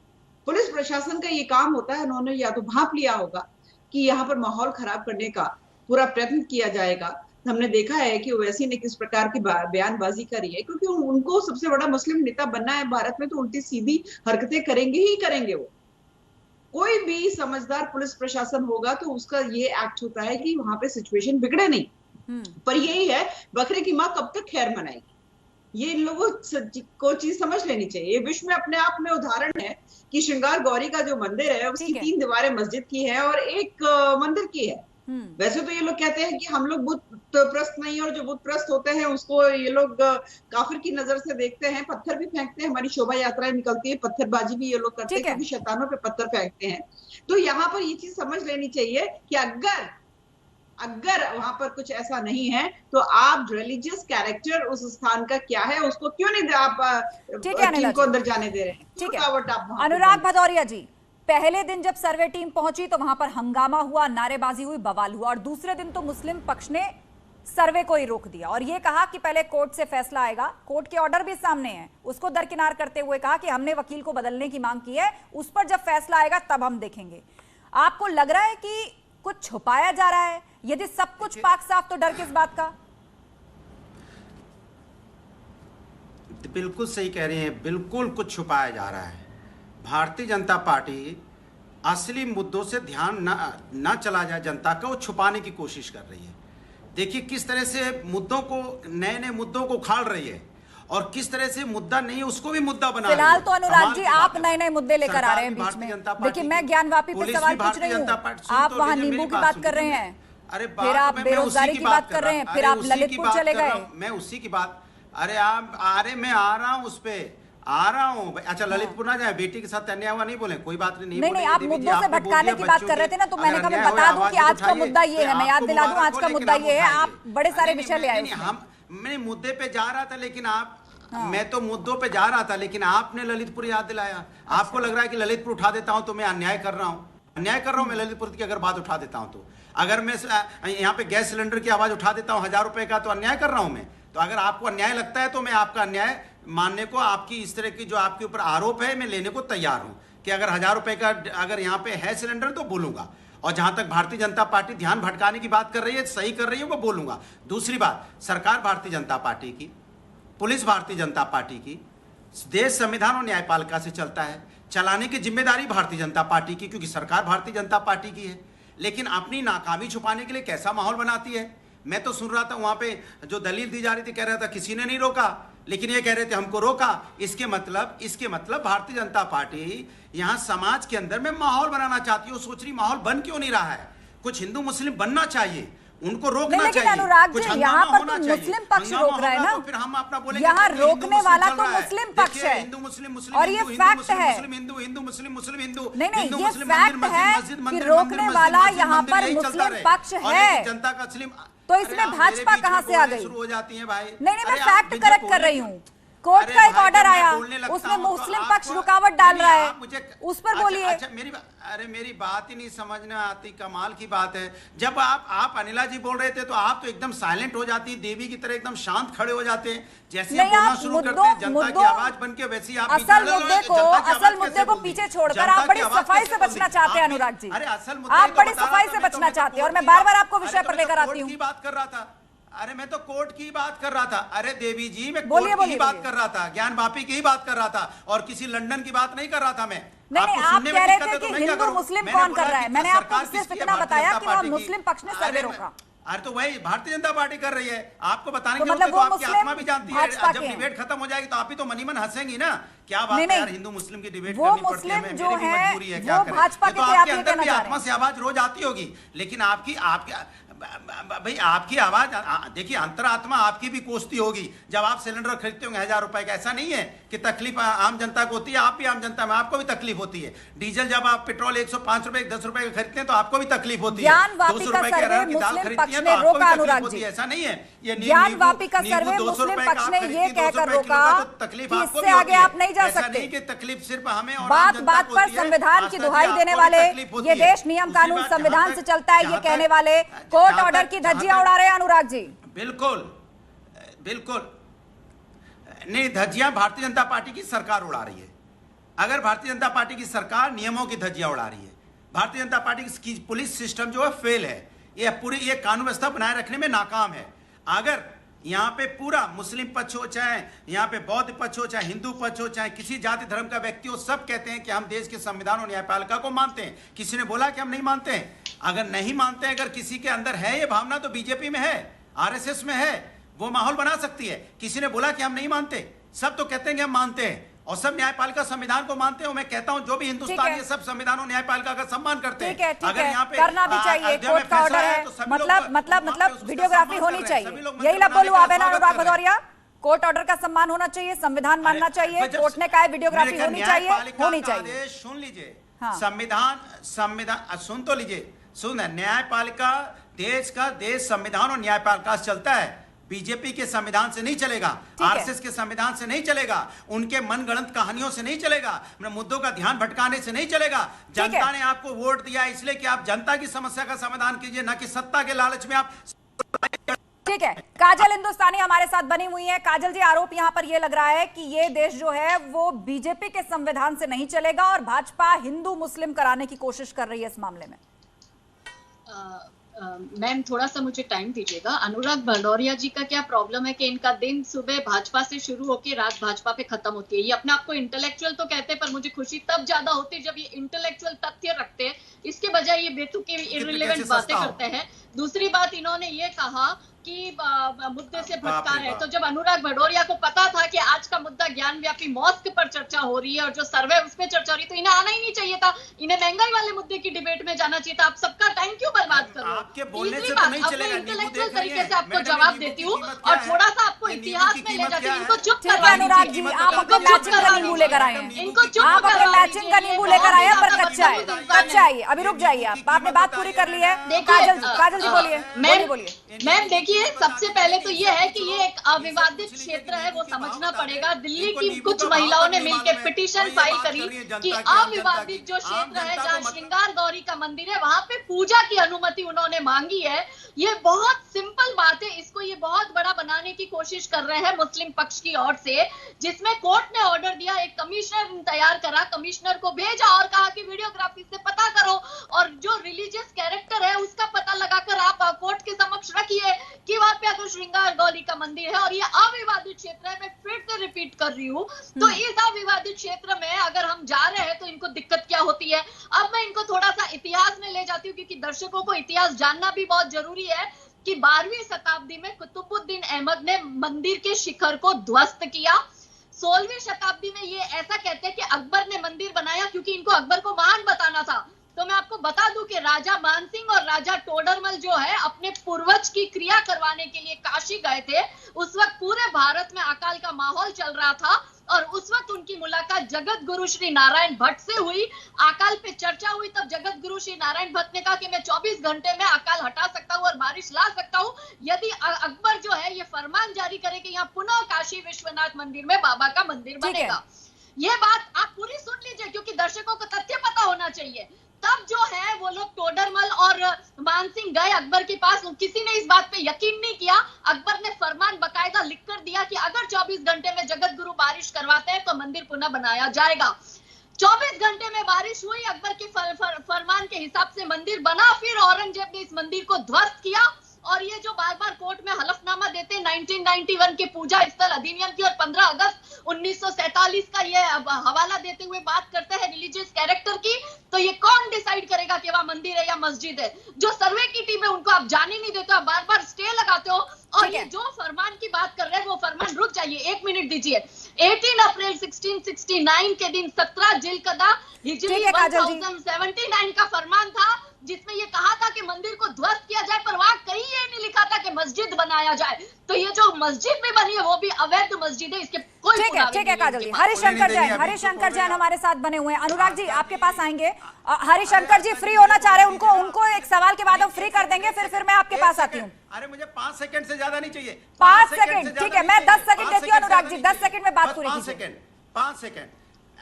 पुलिस प्रशासन का ये काम होता है, उन्होंने या तो भांप लिया होगा कि यहाँ पर माहौल खराब करने का पूरा प्रयत्न किया जाएगा। हमने देखा है कि ओवैसी ने किस प्रकार की बयानबाजी करी है, क्योंकि उनको सबसे बड़ा मुस्लिम नेता बनना है भारत में, तो उल्टी सीधी हरकतें करेंगे ही करेंगे। वो कोई भी समझदार पुलिस प्रशासन होगा तो उसका ये एक्ट होता है कि वहां पे सिचुएशन बिगड़े नहीं। पर यही है, बकरे की माँ कब तक खैर मनाएगी। ये इन लोगों को चीज समझ लेनी चाहिए। ये विश्व में अपने आप में उदाहरण है कि श्रृंगार गौरी का जो मंदिर है उसकी 3 दीवारें मस्जिद की है और 1 मंदिर की है। वैसे तो ये लोग कहते हैं कि हम लोग बुत प्रस्त नहीं, और जो बुत प्रस्त होते हैं उसको ये लोग काफिर की नजर से देखते हैं, पत्थर भी फेंकते हैं। हमारी शोभा यात्राएं निकलती है, पत्थरबाजी भी ये लोग करते हैं, क्योंकि शैतानों पे पत्थर फेंकते हैं। तो यहाँ पर ये चीज समझ लेनी चाहिए कि अगर वहां पर कुछ ऐसा नहीं है तो आप रिलीजियस कैरेक्टर उस स्थान का क्या है उसको क्यों नहीं आप टीम को अंदर जाने दे रहे हैं। ठीक है, अनुराग भदौरिया जी, पहले दिन जब सर्वे टीम पहुंची तो वहां पर हंगामा हुआ, नारेबाजी हुई, बवाल हुआ, और दूसरे दिन तो मुस्लिम पक्ष ने सर्वे को ही रोक दिया और यह कहा कि पहले कोर्ट से फैसला आएगा। कोर्ट के ऑर्डर भी सामने है, उसको दरकिनार करते हुए कहा कि हमने वकील को बदलने की मांग की है, उस पर जब फैसला आएगा तब हम देखेंगे। आपको लग रहा है कि कुछ छुपाया जा रहा है? यदि सब कुछ पाक साफ तो डर किस बात का? बिल्कुल सही कह रहे हैं, बिल्कुल कुछ छुपाया जा रहा है। भारतीय जनता पार्टी असली मुद्दों से ध्यान ना चला जाए जनता का, वो छुपाने की कोशिश कर रही है। देखिए किस तरह से मुद्दों को, नए नए मुद्दों को उखाड़ रही है और किस तरह से मुद्दा नहीं है उसको भी मुद्दा बना रही है। फिलहाल तो अनुराग जी आप नए नए मुद्दे लेकर आ रहे हैं बीच में। देखिए मैं ज्ञानवापी पे सवाल पूछ रही हूँ, आप वहाँ नींबू की बात कर रहे हैं, फिर आप बेरोजगारी की बात कर रहे हैं, फिर आप ललितपुर चले गए। मैं उसी की बात, अरे मैं आ रहा हूँ उस पे, आ रहा हूँ। अच्छा ललितपुर ना जाए, बेटी के साथ अन्याय हुआ नहीं बोले, कोई बात नहीं। नहीं आप मुद्दों से भटकाने की बात कर रहे थे ना, तो मैंने कहा मैं बता दूं कि आज का मुद्दा ये है, मैं याद दिला दूं आज का मुद्दा ये है। आप बड़े सारे विषय ले आए। मैं मुद्दे पे जा रहा था लेकिन मैं तो मुद्दों पे जा रहा था लेकिन आपने ललितपुर याद दिलाया। आपको लग रहा है कि ललितपुर उठा देता हूं तो मैं अन्याय कर रहा हूं। मैं ललितपुर की अगर बात उठा देता हूं तो, अगर मैं यहाँ पे गैस सिलेंडर की आवाज उठा देता हूं 1000 रुपए का, तो अन्याय कर रहा हूं मैं। तो अगर आपको अन्याय लगता है तो मैं आपका अन्याय मानने को, आपकी इस तरह की जो आपके ऊपर आरोप है, मैं लेने को तैयार हूं कि अगर 1000 रुपए का अगर यहाँ पे है सिलेंडर तो बोलूंगा। और जहां तक भारतीय जनता पार्टी ध्यान भटकाने की बात कर रही है, सही कर रही है, वो बोलूंगा। दूसरी बात, सरकार भारतीय जनता पार्टी की, पुलिस भारतीय जनता पार्टी की, देश संविधान और न्यायपालिका से चलता है, चलाने की जिम्मेदारी भारतीय जनता पार्टी की, क्योंकि सरकार भारतीय जनता पार्टी की है। लेकिन अपनी नाकामी छुपाने के लिए कैसा माहौल बनाती है। मैं तो सुन रहा था वहां पे जो दलील दी जा रही थी, कह रहा था किसी ने नहीं रोका, लेकिन ये कह रहे थे हमको रोका। इसके मतलब भारतीय जनता पार्टी यहाँ समाज के अंदर में माहौल बनाना चाहती है। सोच रही माहौल बन क्यों नहीं रहा है, कुछ हिंदू मुस्लिम बनना चाहिए, उनको रोकना चाहिए। अनुराग जी यहाँ पर तो मुस्लिम पक्ष रोक रहा है ना, फिर हम अपना बोले यहाँ रोकने वाला तो मुस्लिम पक्ष है, हिंदू मुस्लिम और ये फैक्ट है। हिंदू मुस्लिम हिंदू, नहीं ये फैक्ट है कि रोकने वाला यहाँ पर मुस्लिम पक्ष है। जनता का असली, तो इसमें भाजपा कहाँ से आ गई? शुरू हो जाती है भाई। नहीं मैं फैक्ट करेक्ट कर रही हूँ। कोर्ट का एक ऑर्डर आया, उसमें मुस्लिम पक्ष रुकावट डाल रहा है, उस पर बोलिए। अच्छा मेरी बात ही नहीं समझ में आती, कमाल की बात है। जब आप अनिला जी बोल रहे थे तो आप तो एकदम साइलेंट हो जाती, देवी की तरह एकदम शांत खड़े हो जाते हैं। जैसे बोलना शुरू करते हैं जनता की आवाज बनके, वैसे ही आप असल मुद्दे को पीछे छोड़कर आप बड़ी सफाई से बचना चाहते हैं अनुराग जी। अरे असल आप बड़ी सफाई से बचना चाहते हैं और मैं बार बार आपको विषय पर लेकर आती हूँ। बात कर रहा था, अरे मैं तो कोर्ट की बात कर रहा था। अरे देवी जी मैं कोर्ट की बात कर रहा था, ज्ञानवापी की बात कर रहा था, और किसी लंदन की बात नहीं कर रहा था मैं। नहीं आप कह रहे थे कि हिंदू मुस्लिम कौन कर रहा है, मैंने आपको सिर्फ इतना बताया कि वहाँ मुस्लिम पक्ष ने सर्वे रोका। अरे तो वही भारतीय जनता पार्टी कर रही है, आपको बताने की मतलब तो आपकी आत्मा भी जानती है। जब डिबेट खत्म हो जाएगी तो आप ही तो मनी मन हंसेंगी ना, क्या बात है यार, हिंदू मुस्लिम की डिबेट करनी पड़ती है, मेरी भी मजबूरी है, क्या करें। तो आपके अंदर भी आत्मा से आवाज रोज आती होगी, लेकिन भाई आपकी आवाज देखिए, अंतरात्मा आपकी भी कोसती होगी। जब आप सिलेंडर खरीदते होंगे 1000 रुपए का, ऐसा नहीं है कि तकलीफ आम जनता को होती है, आप भी आम जनता में आपको भी तकलीफ होती है। डीजल जब आप पेट्रोल 105 रुपए 10 रुपए का खरीदते हैं तो आपको भी तकलीफ होती है। 200 रुपए के अरहर की दाल खरीदती है तो आपको भी तकलीफ होती है, ऐसा नहीं है। ये ज्ञानवापी का सर्वे मुस्लिम पक्ष ने ये कहकर रोका तकलीफ कि इससे आगे आप नहीं जा सकते। नहीं कि तकलीफ सिर्फ हमें और बात बात पर संविधान की दुहाई देने वाले, ये देश नियम कानून संविधान से चलता है ये कहने वाले, कोर्ट ऑर्डर की धज्जियां उड़ा रहे हैं अनुराग जी। बिल्कुल नहीं, धज्जियां भारतीय जनता पार्टी की सरकार उड़ा रही है। अगर भारतीय जनता पार्टी की सरकार नियमों की धज्जियां उड़ा रही है, भारतीय जनता पार्टी की पुलिस सिस्टम जो है फेल है, ये कानून व्यवस्था बनाए रखने में नाकाम है। अगर यहाँ पे पूरा मुस्लिम पक्ष हो, चाहे यहाँ पे बौद्ध पक्ष हो, चाहे हिंदू पक्ष हो, चाहे किसी जाति धर्म का व्यक्ति हो, सब कहते हैं कि हम देश के संविधान और न्यायपालिका को मानते हैं। किसी ने बोला कि हम नहीं मानते हैं? अगर नहीं मानते, अगर किसी के अंदर है ये भावना, तो बीजेपी में है, आरएसएस में है, वो माहौल बना सकती है। किसी ने बोला कि हम नहीं मानते, सब तो कहते हैं कि हम मानते हैं, और सब न्यायपालिका संविधान को मानते हैं। मैं कहता हूं जो भी हिंदुस्तानी है सब संविधान और न्यायपालिका का सम्मान करते हैं। ठीक है, यहाँ पे करना भी चाहिए, कोर्ट का ऑर्डर है, मतलब वीडियोग्राफी होनी चाहिए, यही लग बोलू आप है ना अनुराग भदौरिया? कोर्ट ऑर्डर का सम्मान होना चाहिए, संविधान मानना चाहिए, कोर्ट ने कहा वीडियोग्राफी होनी चाहिए। सुन लीजिए, संविधान सुन तो लीजिए, न्यायपालिका देश संविधान और न्यायपालिका से चलता है, बीजेपी के संविधान से नहीं चलेगा, आरएसएस के संविधान से नहीं चलेगा, उनके मनगढ़ंत कहानियों से नहीं चलेगा, मुद्दों का ध्यान भटकाने से नहीं चलेगा। जनता ने आपको वोट दिया इसलिए कि आप जनता की समस्या का समाधान कीजिए, ना कि सत्ता के लालच में आप। ठीक है, काजल हिंदुस्तानी हमारे साथ बनी हुई है। काजल जी, आरोप यहाँ पर यह लग रहा है कि ये देश जो है वो बीजेपी के संविधान से नहीं चलेगा और भाजपा हिंदू मुस्लिम कराने की कोशिश कर रही है इस मामले में। मैम थोड़ा सा मुझे टाइम दीजिएगा। अनुराग भदौरिया जी का क्या प्रॉब्लम है कि इनका दिन सुबह भाजपा से शुरू होकर रात भाजपा पे खत्म होती है। ये अपने आप को इंटेलेक्चुअल तो कहते हैं, पर मुझे खुशी तब ज्यादा होती है जब ये इंटेलेक्चुअल तथ्य रखते हैं, इसके बजाय ये बेतुकी इररिलेवेंट बातें करते हैं। दूसरी बात, इन्होंने ये कहा कि मुद्दे से भटका रहे, तो जब अनुराग भदौरिया को पता था कि आज का मुद्दा ज्ञान व्यापी मॉस्क पर चर्चा हो रही है और जो सर्वे उस पर चर्चा हो रही है, तो इन्हें आना ही नहीं चाहिए था। इन्हें महंगाई वाले मुद्दे की डिबेट में जाना चाहिए था। आप सबका टाइम क्यों बर्बाद कर रहे हो? आपके बोलने से तो नहीं चलेगा। इंटेलेक्चुअल तरीके से आपको जवाब देती हूँ और थोड़ा सा आपको इतिहास में ले जाती हूँ। इनको चुप करवा अनुराग जी, आप अपने मैचिंग का नींबू लेकर आए हैं, इनको चुप आप अपने मैचिंग का नींबू लेकर आए हैं, पर कच्चा है, कच्चा है। अभी रुक जाइए, आपने बात पूरी कर ली है। काजल जी बोलिए। मैम देखिए, सबसे पहले तो ये है कि ये एक अविवादित क्षेत्र है, वो समझना पड़ेगा। दिल्ली की कुछ महिलाओं ने मिलकर पिटीशन फाइल करी कि अविवादित जो क्षेत्र है जहाँ श्रृंगार गौरी का मंदिर है, वहां पे पूजा की अनुमति उन्होंने मांगी है। ये बहुत सिंपल बात है, इसको ये बहुत बड़ा बनाने की कोशिश कर रहे हैं मुस्लिम पक्ष की ओर से, जिसमें कोर्ट ने ऑर्डर दिया, एक कमिश्नर तैयार करा, कमिश्नर को भेजा और कहा कि वीडियोग्राफी से पता करो और जो रिलीजियस कैरेक्टर है उसका पता लगाकर आप कोर्ट के समक्ष रखिए कि वहां पे अगर श्रृंगार गौरी का मंदिर है और ये अविवादित क्षेत्र है। मैं फिर से रिपीट कर रही हूँ, तो इस अविवादित क्षेत्र में अगर हम जा रहे हैं तो इनको दिक्कत क्या होती है। अब मैं इनको थोड़ा सा इतिहास में ले जाती हूँ, क्योंकि दर्शकों को इतिहास जानना भी बहुत जरूरी है कि 12वीं शताब्दी में कुतुबुद्दीन अहमद ने मंदिर के शिखर को ध्वस्त किया। 16वीं शताब्दी में ये ऐसा कहते हैं कि अकबर ने मंदिर बनाया क्योंकि इनको अकबर को महान बताना था। तो मैं आपको बता दूं कि राजा मानसिंह और राजा टोडरमल जो है अपने पूर्वज की क्रिया करवाने के लिए काशी गए थे। उस वक्त पूरे भारत में अकाल का माहौल चल रहा था और उस वक्त उनकी मुलाकात जगत गुरु श्री नारायण भट्ट से हुई। अकाल पे चर्चा हुई, तब जगत गुरु श्री नारायण भट्ट ने कहा कि मैं 24 घंटे में अकाल हटा सकता हूँ और बारिश ला सकता हूँ यदि अकबर जो है ये फरमान जारी करे कि यहाँ पुनः काशी विश्वनाथ मंदिर में बाबा का मंदिर बनेगा। ये बात आप पूरी सुन लीजिए, क्योंकि दर्शकों को तथ्य पता होना चाहिए। तब जो है वो लोग टोडरमल और मानसिंह गए अकबर के पास, किसी ने इस बात पे यकीन नहीं किया। अकबर ने फरमान बकायदा लिखकर दिया कि अगर 24 घंटे में जगत गुरु बारिश करवाते हैं तो मंदिर पुनः बनाया जाएगा। 24 घंटे में बारिश हुई, अकबर के फरमान के हिसाब से मंदिर बना। फिर औरंगजेब ने इस मंदिर को ध्वस्त किया और ये जो बार बार कोर्ट में हलफनामा देते हैं 1991 के पूजा स्थल अधिनियम की और 15 अगस्त 1947 का ये हवाला देते हुए बात करते हैं रिलीजियस कैरेक्टर की, तो ये कौन डिसाइड करेगा कि वहां मंदिर है या मस्जिद है? जो सर्वे की टीम है उनको आप जाने नहीं देते, आप बार बार स्टे लगाते हो। और ये जो फरमान की बात कर रहे हैं वो फरमान, रुक जाइए 1 मिनट दीजिए, 18 अप्रैल 1669 के दिन 17 जिलकदा हिजरी 1079 का फरमान था, जिसमें ये कहा था कि मंदिर को ध्वस्त किया जाए, पर वहां कहीं ये नहीं लिखा था कि मस्जिद बनाया जाए। तो ये जो मस्जिद भी बनी है वो भी अवैध मस्जिद है, इसके कोई ठीक है काजल जी। हरिशंकर जैन हमारे साथ बने हुए हैं। अनुराग जी आपके पास आएंगे। हरिशंकर जी फ्री होना चाह रहे हैं, उनको एक सवाल के बाद हम फ्री कर देंगे, फिर मैं आपके पास आती हूँ। अरे मुझे 5 सेकंड से ज्यादा नहीं चाहिए। 5 सेकंड ठीक है, मैं 10 सेकंड देती हूँ अनुराग जी, 10 सेकंड में बात पूरी कीजिए। 5 सेकंड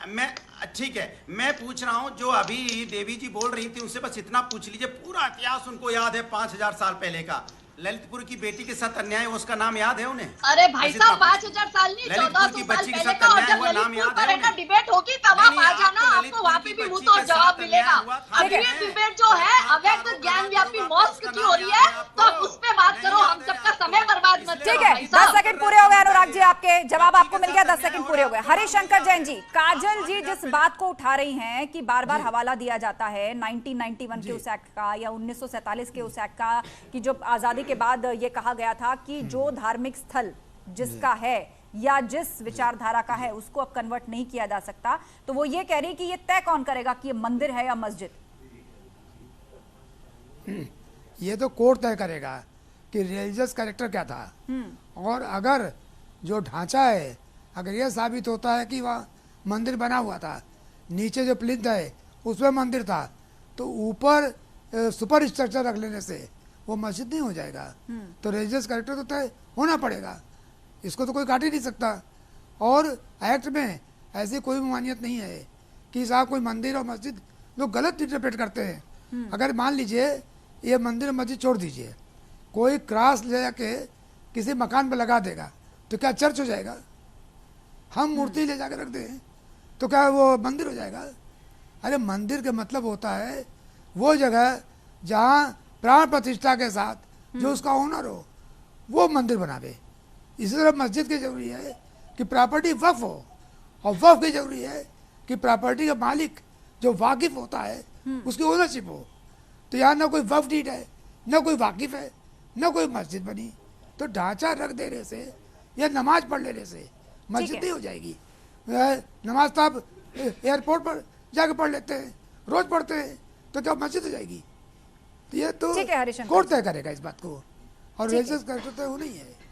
मैं ठीक है, मैं पूछ रहा हूं जो अभी देवी जी बोल रही थी उनसे बस इतना पूछ लीजिए, पूरा इतिहास उनको याद है 5000 साल पहले का। ललितपुर की बेटी के साथ अन्याय उसका नाम याद है उन्हें? अरे भाई साहब 5000 साल नहीं 1400 साल पहले का, और जब ललितपुर पर है ना डिबेट होगी तब आप आ जाना, आपको वहाँ पे भी मुंह तोड़ जवाब मिलेगा। अभी ये डिबेट जो है अवैध ज्ञान व्यापी मॉस्क की हो रही है, तो आप उस पे बात करो, हम सबका समय बर्बाद मत करो। ठीक है, 10 सेकंड पूरे हो गए अनुराग जी, आपके जवाब आपको मिल गया, 10 सेकंड पूरे हो गए। हरिशंकर जैन जी, काजल जी जिस बात को उठा रही हैं कि बार बार हवाला दिया जाता है 1991 के उस एक्ट का या 1947 के उस एक्ट का, कि जो आजादी के बाद ये कहा गया था कि जो धार्मिक स्थल जिसका है या जिस विचारधारा का है उसको अब कन्वर्ट नहीं किया जा सकता, तो वो ये कह रही कि ये तय कौन करेगा कि ये मंदिर है या मस्जिद? ये तो कोर्ट तय करेगा कि रिलीजियस कैरेक्टर क्या था, और अगर जो ढांचा है अगर ये साबित होता है कि वह मंदिर बना हुआ था, नीचे जो प्लिंथ है उसमें मंदिर था, तो ऊपर सुपर स्ट्रक्चर रख लेने से वो मस्जिद नहीं हो जाएगा। तो रिलीजियस कैरेक्टर तो तय होना पड़ेगा, इसको तो कोई काट ही नहीं सकता। और एक्ट में ऐसी कोई ममानियत नहीं है कि साहब कोई मंदिर और मस्जिद लोग गलत इंटरप्रेट करते हैं। अगर मान लीजिए ये मंदिर और मस्जिद छोड़ दीजिए, कोई क्रॉस ले जाके किसी मकान पर लगा देगा तो क्या चर्च हो जाएगा? हम मूर्ति ले जाकर रख दें तो क्या वो मंदिर हो जाएगा? अरे मंदिर का मतलब होता है वो जगह जहाँ प्राण प्रतिष्ठा के साथ जो उसका ओनर हो वो मंदिर बनावे। इसी तरह मस्जिद की जरूरी है कि प्रॉपर्टी वक्फ हो, और वक्फ की जरूरी है कि प्रॉपर्टी का मालिक जो वाकिफ होता है उसकी ओनरशिप हो। तो यहाँ ना कोई वक्फ डीड है, ना कोई वाकिफ है, ना कोई मस्जिद बनी। तो ढांचा रख देने से या नमाज पढ़ लेने से मस्जिद नहीं हो जाएगी। नमाज तो आप एयरपोर्ट पर जाके पढ़ लेते हैं, रोज पढ़ते हैं, तो क्या मस्जिद हो जाएगी? तो ये तो कोर्ट तय करेगा इस बात को, और रेजिस्टर करते तो वो नहीं है।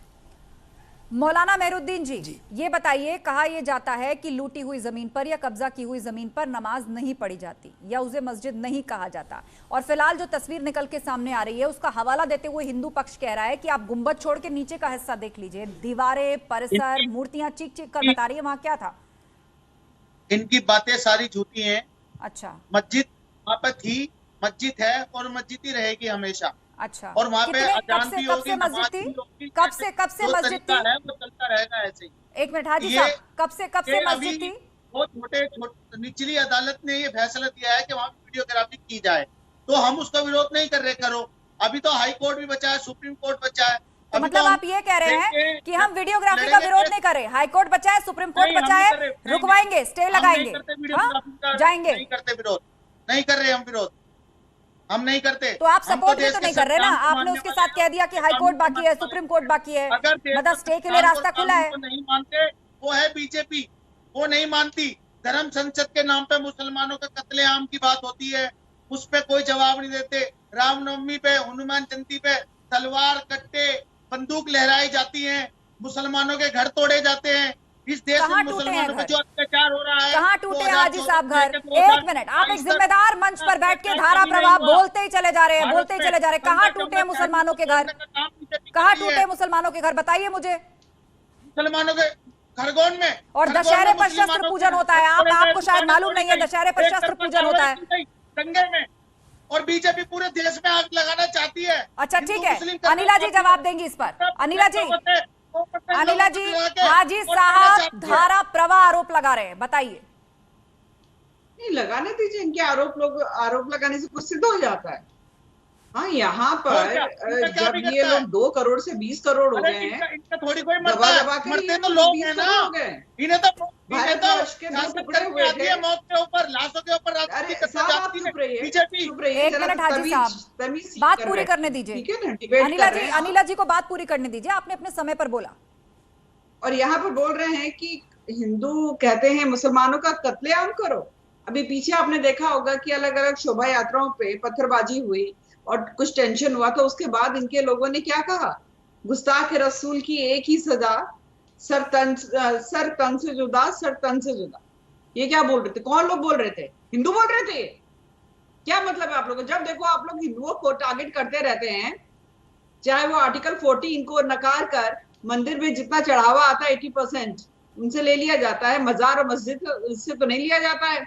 मौलाना मेहरुद्दीन जी, ये बताइए, कहा यह जाता है कि लूटी हुई जमीन पर या कब्जा की हुई जमीन पर नमाज नहीं पढ़ी जाती या उसे मस्जिद नहीं कहा जाता, और फिलहाल जो तस्वीर निकल के सामने आ रही है उसका हवाला देते हुए हिंदू पक्ष कह रहा है कि आप गुंबद छोड़ के नीचे का हिस्सा देख लीजिए, दीवारें, परिसर, मूर्तियां चीख चीख कर बता रही है वहां क्या था। इनकी बातें सारी झूठी हैं। अच्छा, मस्जिद वहाँ पे थी, मस्जिद है और मस्जिद ही रहेगी हमेशा। अच्छा, और वहाँ पे अजान भी होगी, नमाज भी होगी। कब से मस्जिद थी? वो चलता रहेगा ऐसे ही। एक मिनट हाजी साहब, कब से मस्जिद थी? बहुत छोटे निचली अदालत ने ये फैसला दिया है कि वहाँ वीडियोग्राफी की जाए, तो हम उसका विरोध नहीं कर रहे। करो, अभी तो हाई कोर्ट भी बचा है, सुप्रीम कोर्ट बचा है। तो मतलब आप ये कह रहे हैं कि हम वीडियोग्राफी का विरोध नहीं कर रहे, हाई कोर्ट बचा है, सुप्रीम कोर्ट बचा है, रुकवाएंगे, स्टे लगाएंगे, जाएंगे, नहीं करते विरोध, नहीं कर रहे हम विरोध, हम नहीं करते। तो आप सपोर्ट भी तो नहीं कर रहे ना, आपने उसके साथ कह दिया कि हाई कोर्ट बाकी है, सुप्रीम कोर्ट बाकी है, मतलब स्टे के लिए रास्ता खुला है। नहीं मानते, वो है बीजेपी, वो नहीं मानती। धर्म संसद के नाम पे मुसलमानों का कत्लेआम की बात होती है, उस पे कोई जवाब नहीं देते। रामनवमी पे, हनुमान जयंती पे तलवार, कट्टे, बंदूक लहराई जाती हैं, मुसलमानों के घर तोड़े जाते हैं। इस देश में मुसलमानों पे जो अत्याचार हो रहा है, कहाँ टूटे हाजी साहब घर? एक मिनट, आप एक जिम्मेदार मंच पर बैठ के धारा प्रवाह बोलते ही चले जा रहे हैं, बोलते ही चले जा रहे हैं। कहाँ टूटे मुसलमानों के घर? कहाँ टूटे मुसलमानों के घर, बताइए मुझे। मुसलमानों के खरगोन में, और दशहरे पर शस्त्र पूजन होता है, आपको शायद मालूम नहीं है, दशहरे पर शस्त्र पूजन होता है दंगे में, और बीजेपी पूरे देश में आग लगाना चाहती है। अच्छा ठीक है, अनिला जी जवाब देंगी इस पर। अनिला जी, हाजी साहब धारा प्रवाह आरोप लगा रहे हैं, बताइए। नहीं लगाने दीजिए, इनके आरोप लगाने से कुछ सिद्ध हो जाता है। हाँ, यहाँ पर जब ये लोग 2 करोड़ से 20 करोड़ हो गए हैं, इनका थोड़ी कोई मरते तो लोग हैं ना, इन्हें तो मौत के ऊपर, लाशों के ऊपर। एक मिनट हाजी साहब, बात पूरी करने दीजिए। अनिला जी को बात पूरी करने दीजिए, आपने अपने समय पर बोला। और यहाँ पर बोल रहे हैं कि हिंदू कहते हैं मुसलमानों का कत्लेआम करो। अभी पीछे आपने देखा होगा कि अलग अलग शोभा यात्राओं पे पत्थरबाजी हुई और कुछ टेंशन हुआ, तो उसके बाद इनके लोगों ने क्या कहा, गुस्ताख रसूल की एक ही सजा, सर तन से जुदा, सर तन से जुदा। ये क्या बोल रहे थे? कौन लोग बोल रहे थे? हिंदू बोल रहे थे? क्या मतलब है आप लोगों? जब देखो आप लोग हिंदुओं को टारगेट करते रहते हैं, चाहे वो आर्टिकल 40 इनको नकार कर मंदिर में जितना चढ़ावा आता है 80% उनसे ले लिया जाता है, मजार और मस्जिद उससे तो नहीं लिया जाता है।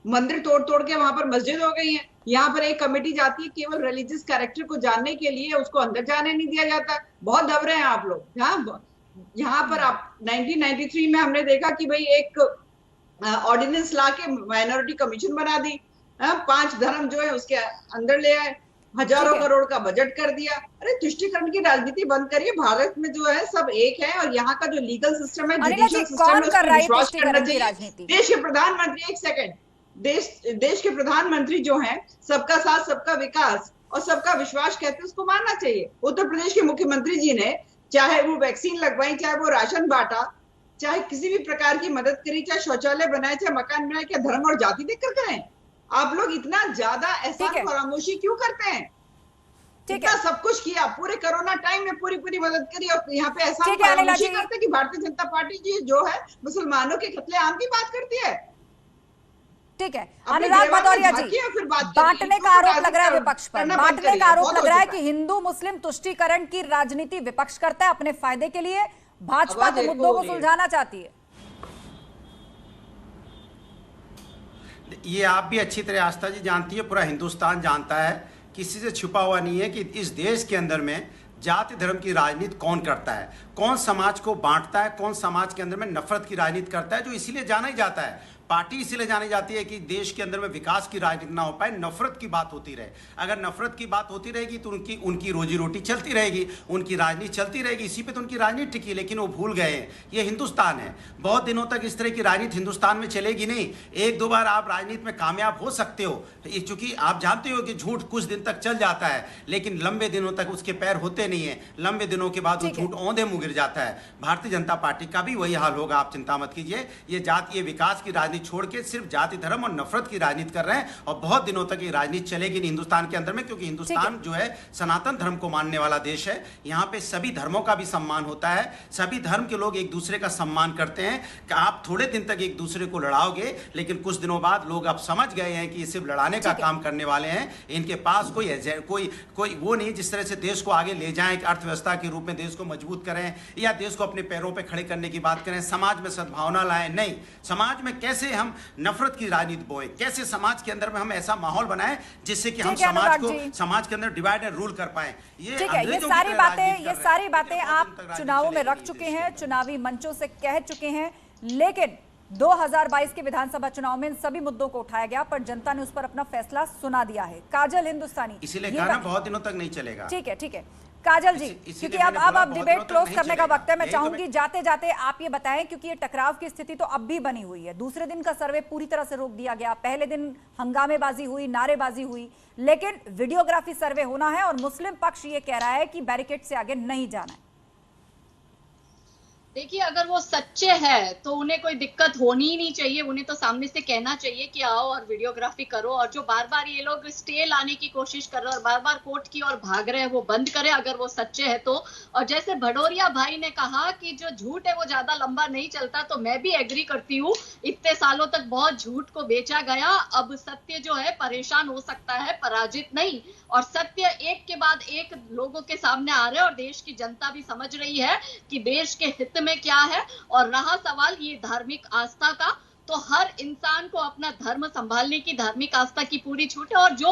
मंदिर तोड़ तोड़ के वहां पर मस्जिद हो गई है। यहाँ पर एक कमेटी जाती है केवल रिलीजियस कैरेक्टर को जानने के लिए, उसको अंदर जाने नहीं दिया जाता। बहुत दब रहे हैं आप लोग। यहाँ पर आप 1993 में हमने देखा कि भाई एक ऑर्डिनेंस ला के माइनॉरिटी कमीशन बना दी, 5 धर्म जो है उसके अंदर ले आए, हजारों करोड़ का बजट कर दिया। अरे तुष्टिकरण की राजनीति बंद करिए। भारत में जो है सब एक है, और यहाँ का जो लीगल सिस्टम है, जुडिशियल सिस्टम है, उसको विश्वास करना चाहिए। देश के प्रधानमंत्री, एक सेकंड, देश के प्रधानमंत्री जो हैं, सबका साथ सबका विकास और सबका विश्वास कहते हैं, उसको मानना चाहिए। उत्तर प्रदेश के मुख्यमंत्री जी ने चाहे वो वैक्सीन लगवाई, चाहे वो राशन बांटा, चाहे किसी भी प्रकार की मदद करी, चाहे शौचालय बनाए, चाहे मकान बनाए, क्या धर्म और जाति देखकर करें? आप लोग इतना ज्यादा एहसान फरामोशी क्यों करते हैं? इतना सब कुछ किया, पूरे कोरोना टाइम में पूरी मदद करी, और यहाँ पे एहसान फरामोशी करते कि भारतीय जनता पार्टी जी जो है मुसलमानों के कत्लेआम की बात करती है। ठीक है, अनुराग भदौरिया जी, बांटने का आरोप लग रहा है विपक्ष पर, बांटने का आरोप लग रहा है कि हिंदू मुस्लिम तुष्टीकरण की राजनीति विपक्ष करता है अपने फायदे के लिए, भाजपा तो मुद्दों को सुलझाना चाहती है। ये आप भी अच्छी तरह आस्था जी जानती है, पूरा हिंदुस्तान जानता है, किसी से छुपा हुआ नहीं है कि इस देश के अंदर में जाति धर्म की राजनीति कौन करता है, कौन समाज को बांटता है, कौन समाज के अंदर में नफरत की राजनीति करता है, जो इसीलिए जाना ही जाता है। पार्टी इसीलिए जानी जाती है कि देश के अंदर में विकास की राजनीति ना हो पाए, नफरत की बात होती रहे। अगर नफरत की बात होती रहेगी तो उनकी रोजी रोटी चलती रहेगी, उनकी राजनीति चलती रहेगी, इसी पे तो उनकी राजनीति टिकी। लेकिन वो भूल गए हैं ये हिंदुस्तान है, बहुत दिनों तक इस तरह की राजनीति हिंदुस्तान में चलेगी नहीं। एक दो बार आप राजनीति में कामयाब हो सकते हो, चूंकि आप जानते हो कि झूठ कुछ दिन तक चल जाता है, लेकिन लंबे दिनों तक उसके पैर होते नहीं है। लंबे दिनों के बाद वो झूठ औंधे मुंह गिर जाता है। भारतीय जनता पार्टी का भी वही हाल होगा, आप चिंता मत कीजिए। ये जातीय विकास की राजनीति छोड़ के सिर्फ जाति धर्म और नफरत की राजनीति कर रहे हैं, और बहुत दिनों तक ये राजनीति चलेगी नहीं हिंदुस्तान के अंदर में, क्योंकि हिंदुस्तान जो है सनातन धर्म को मानने वाला देश है। यहाँ पे सभी धर्मों का भी सम्मान होता है, सभी धर्म के लोग एक दूसरे का सम्मान करते हैं। कि आप थोड़े दिन तक एक दूसरे को लड़ाओगे, लेकिन कुछ दिनों बाद लोग अब समझ गए हैं कि ये सिर्फ लड़ाने का काम करने वाले हैं। इनके पास कोई वो नहीं जिस तरह से देश को आगे ले जाएं, अर्थव्यवस्था के रूप में देश को मजबूत करें, या देश को अपने पैरों पे खड़े करने की बात करें, समाज में सद्भावना लाएं। नहीं, समाज में कैसे हम नफरत की राजनीति बोए, कैसे समाज के अंदर में हम ऐसा माहौल बनाएं जिससे कि हम समाज के अंदर डिवाइड एंड रूल कर पाए। ये सारी बातें आप चुनावों में रख चुके हैं, चुनावी मंचों से कह चुके हैं, लेकिन 2022 के विधानसभा चुनाव में इन सभी मुद्दों को उठाया गया, पर जनता ने उस पर अपना फैसला सुना दिया है। काजल हिंदुस्तानी, इसीलिए कहना बहुत दिनों तक नहीं चलेगा। ठीक है काजल जी, क्योंकि अब डिबेट क्लोज करने का वक्त है, मैं चाहूंगी जाते जाते आप ये बताएं, क्योंकि ये टकराव की स्थिति तो अब भी बनी हुई है। दूसरे दिन का सर्वे पूरी तरह से रोक दिया गया, पहले दिन हंगामेबाजी हुई, नारेबाजी हुई, लेकिन वीडियोग्राफी सर्वे होना है और मुस्लिम पक्ष ये कह रहा है कि बैरिकेड से आगे नहीं जाना है। देखिए, अगर वो सच्चे हैं तो उन्हें कोई दिक्कत होनी ही नहीं चाहिए। उन्हें तो सामने से कहना चाहिए कि आओ और वीडियोग्राफी करो, और जो बार बार ये लोग स्टे लाने की कोशिश कर रहे हैं और बार बार कोर्ट की ओर भाग रहे हैं, वो बंद करें अगर वो सच्चे हैं तो। और जैसे भडौरिया भाई ने कहा कि जो झूठ है वो ज्यादा लंबा नहीं चलता, तो मैं भी एग्री करती हूँ। इतने सालों तक बहुत झूठ को बेचा गया, अब सत्य जो है परेशान हो सकता है, पराजित नहीं। और सत्य एक के बाद एक लोगों के सामने आ रहे हैं, और देश की जनता भी समझ रही है कि देश के हित में क्या है। और रहा सवाल ये धार्मिक आस्था का, तो हर इंसान को अपना धर्म संभालने की, धार्मिक आस्था की पूरी छूट है। और जो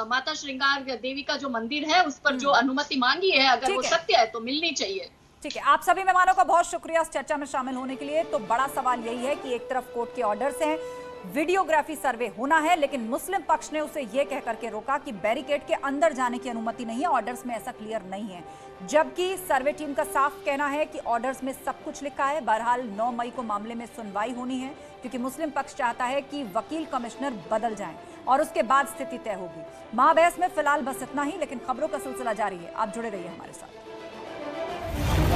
माता श्रृंगार देवी का जो मंदिर है उस पर जो अनुमति मांगी है, अगर वो सत्य है तो मिलनी चाहिए। ठीक है, आप सभी मेहमानों का बहुत शुक्रिया इस चर्चा में शामिल होने के लिए। तो बड़ा सवाल यही है कि एक तरफ कोर्ट के ऑर्डर्स हैं, वीडियोग्राफी सर्वे होना है, लेकिन मुस्लिम पक्ष ने उसे यह कह करके रोका कि बैरिकेड के अंदर जाने की अनुमति नहीं है, ऑर्डर्स में ऐसा क्लियर नहीं है। जबकि सर्वे टीम का साफ कहना है कि ऑर्डर्स में सब कुछ लिखा है। बहरहाल 9 मई को मामले में सुनवाई होनी है, क्योंकि मुस्लिम पक्ष चाहता है कि वकील कमिश्नर बदल जाएं और उसके बाद स्थिति तय होगी। महाबहस में फिलहाल बस इतना ही, लेकिन खबरों का सिलसिला जारी है। आप जुड़े रहिए हमारे साथ।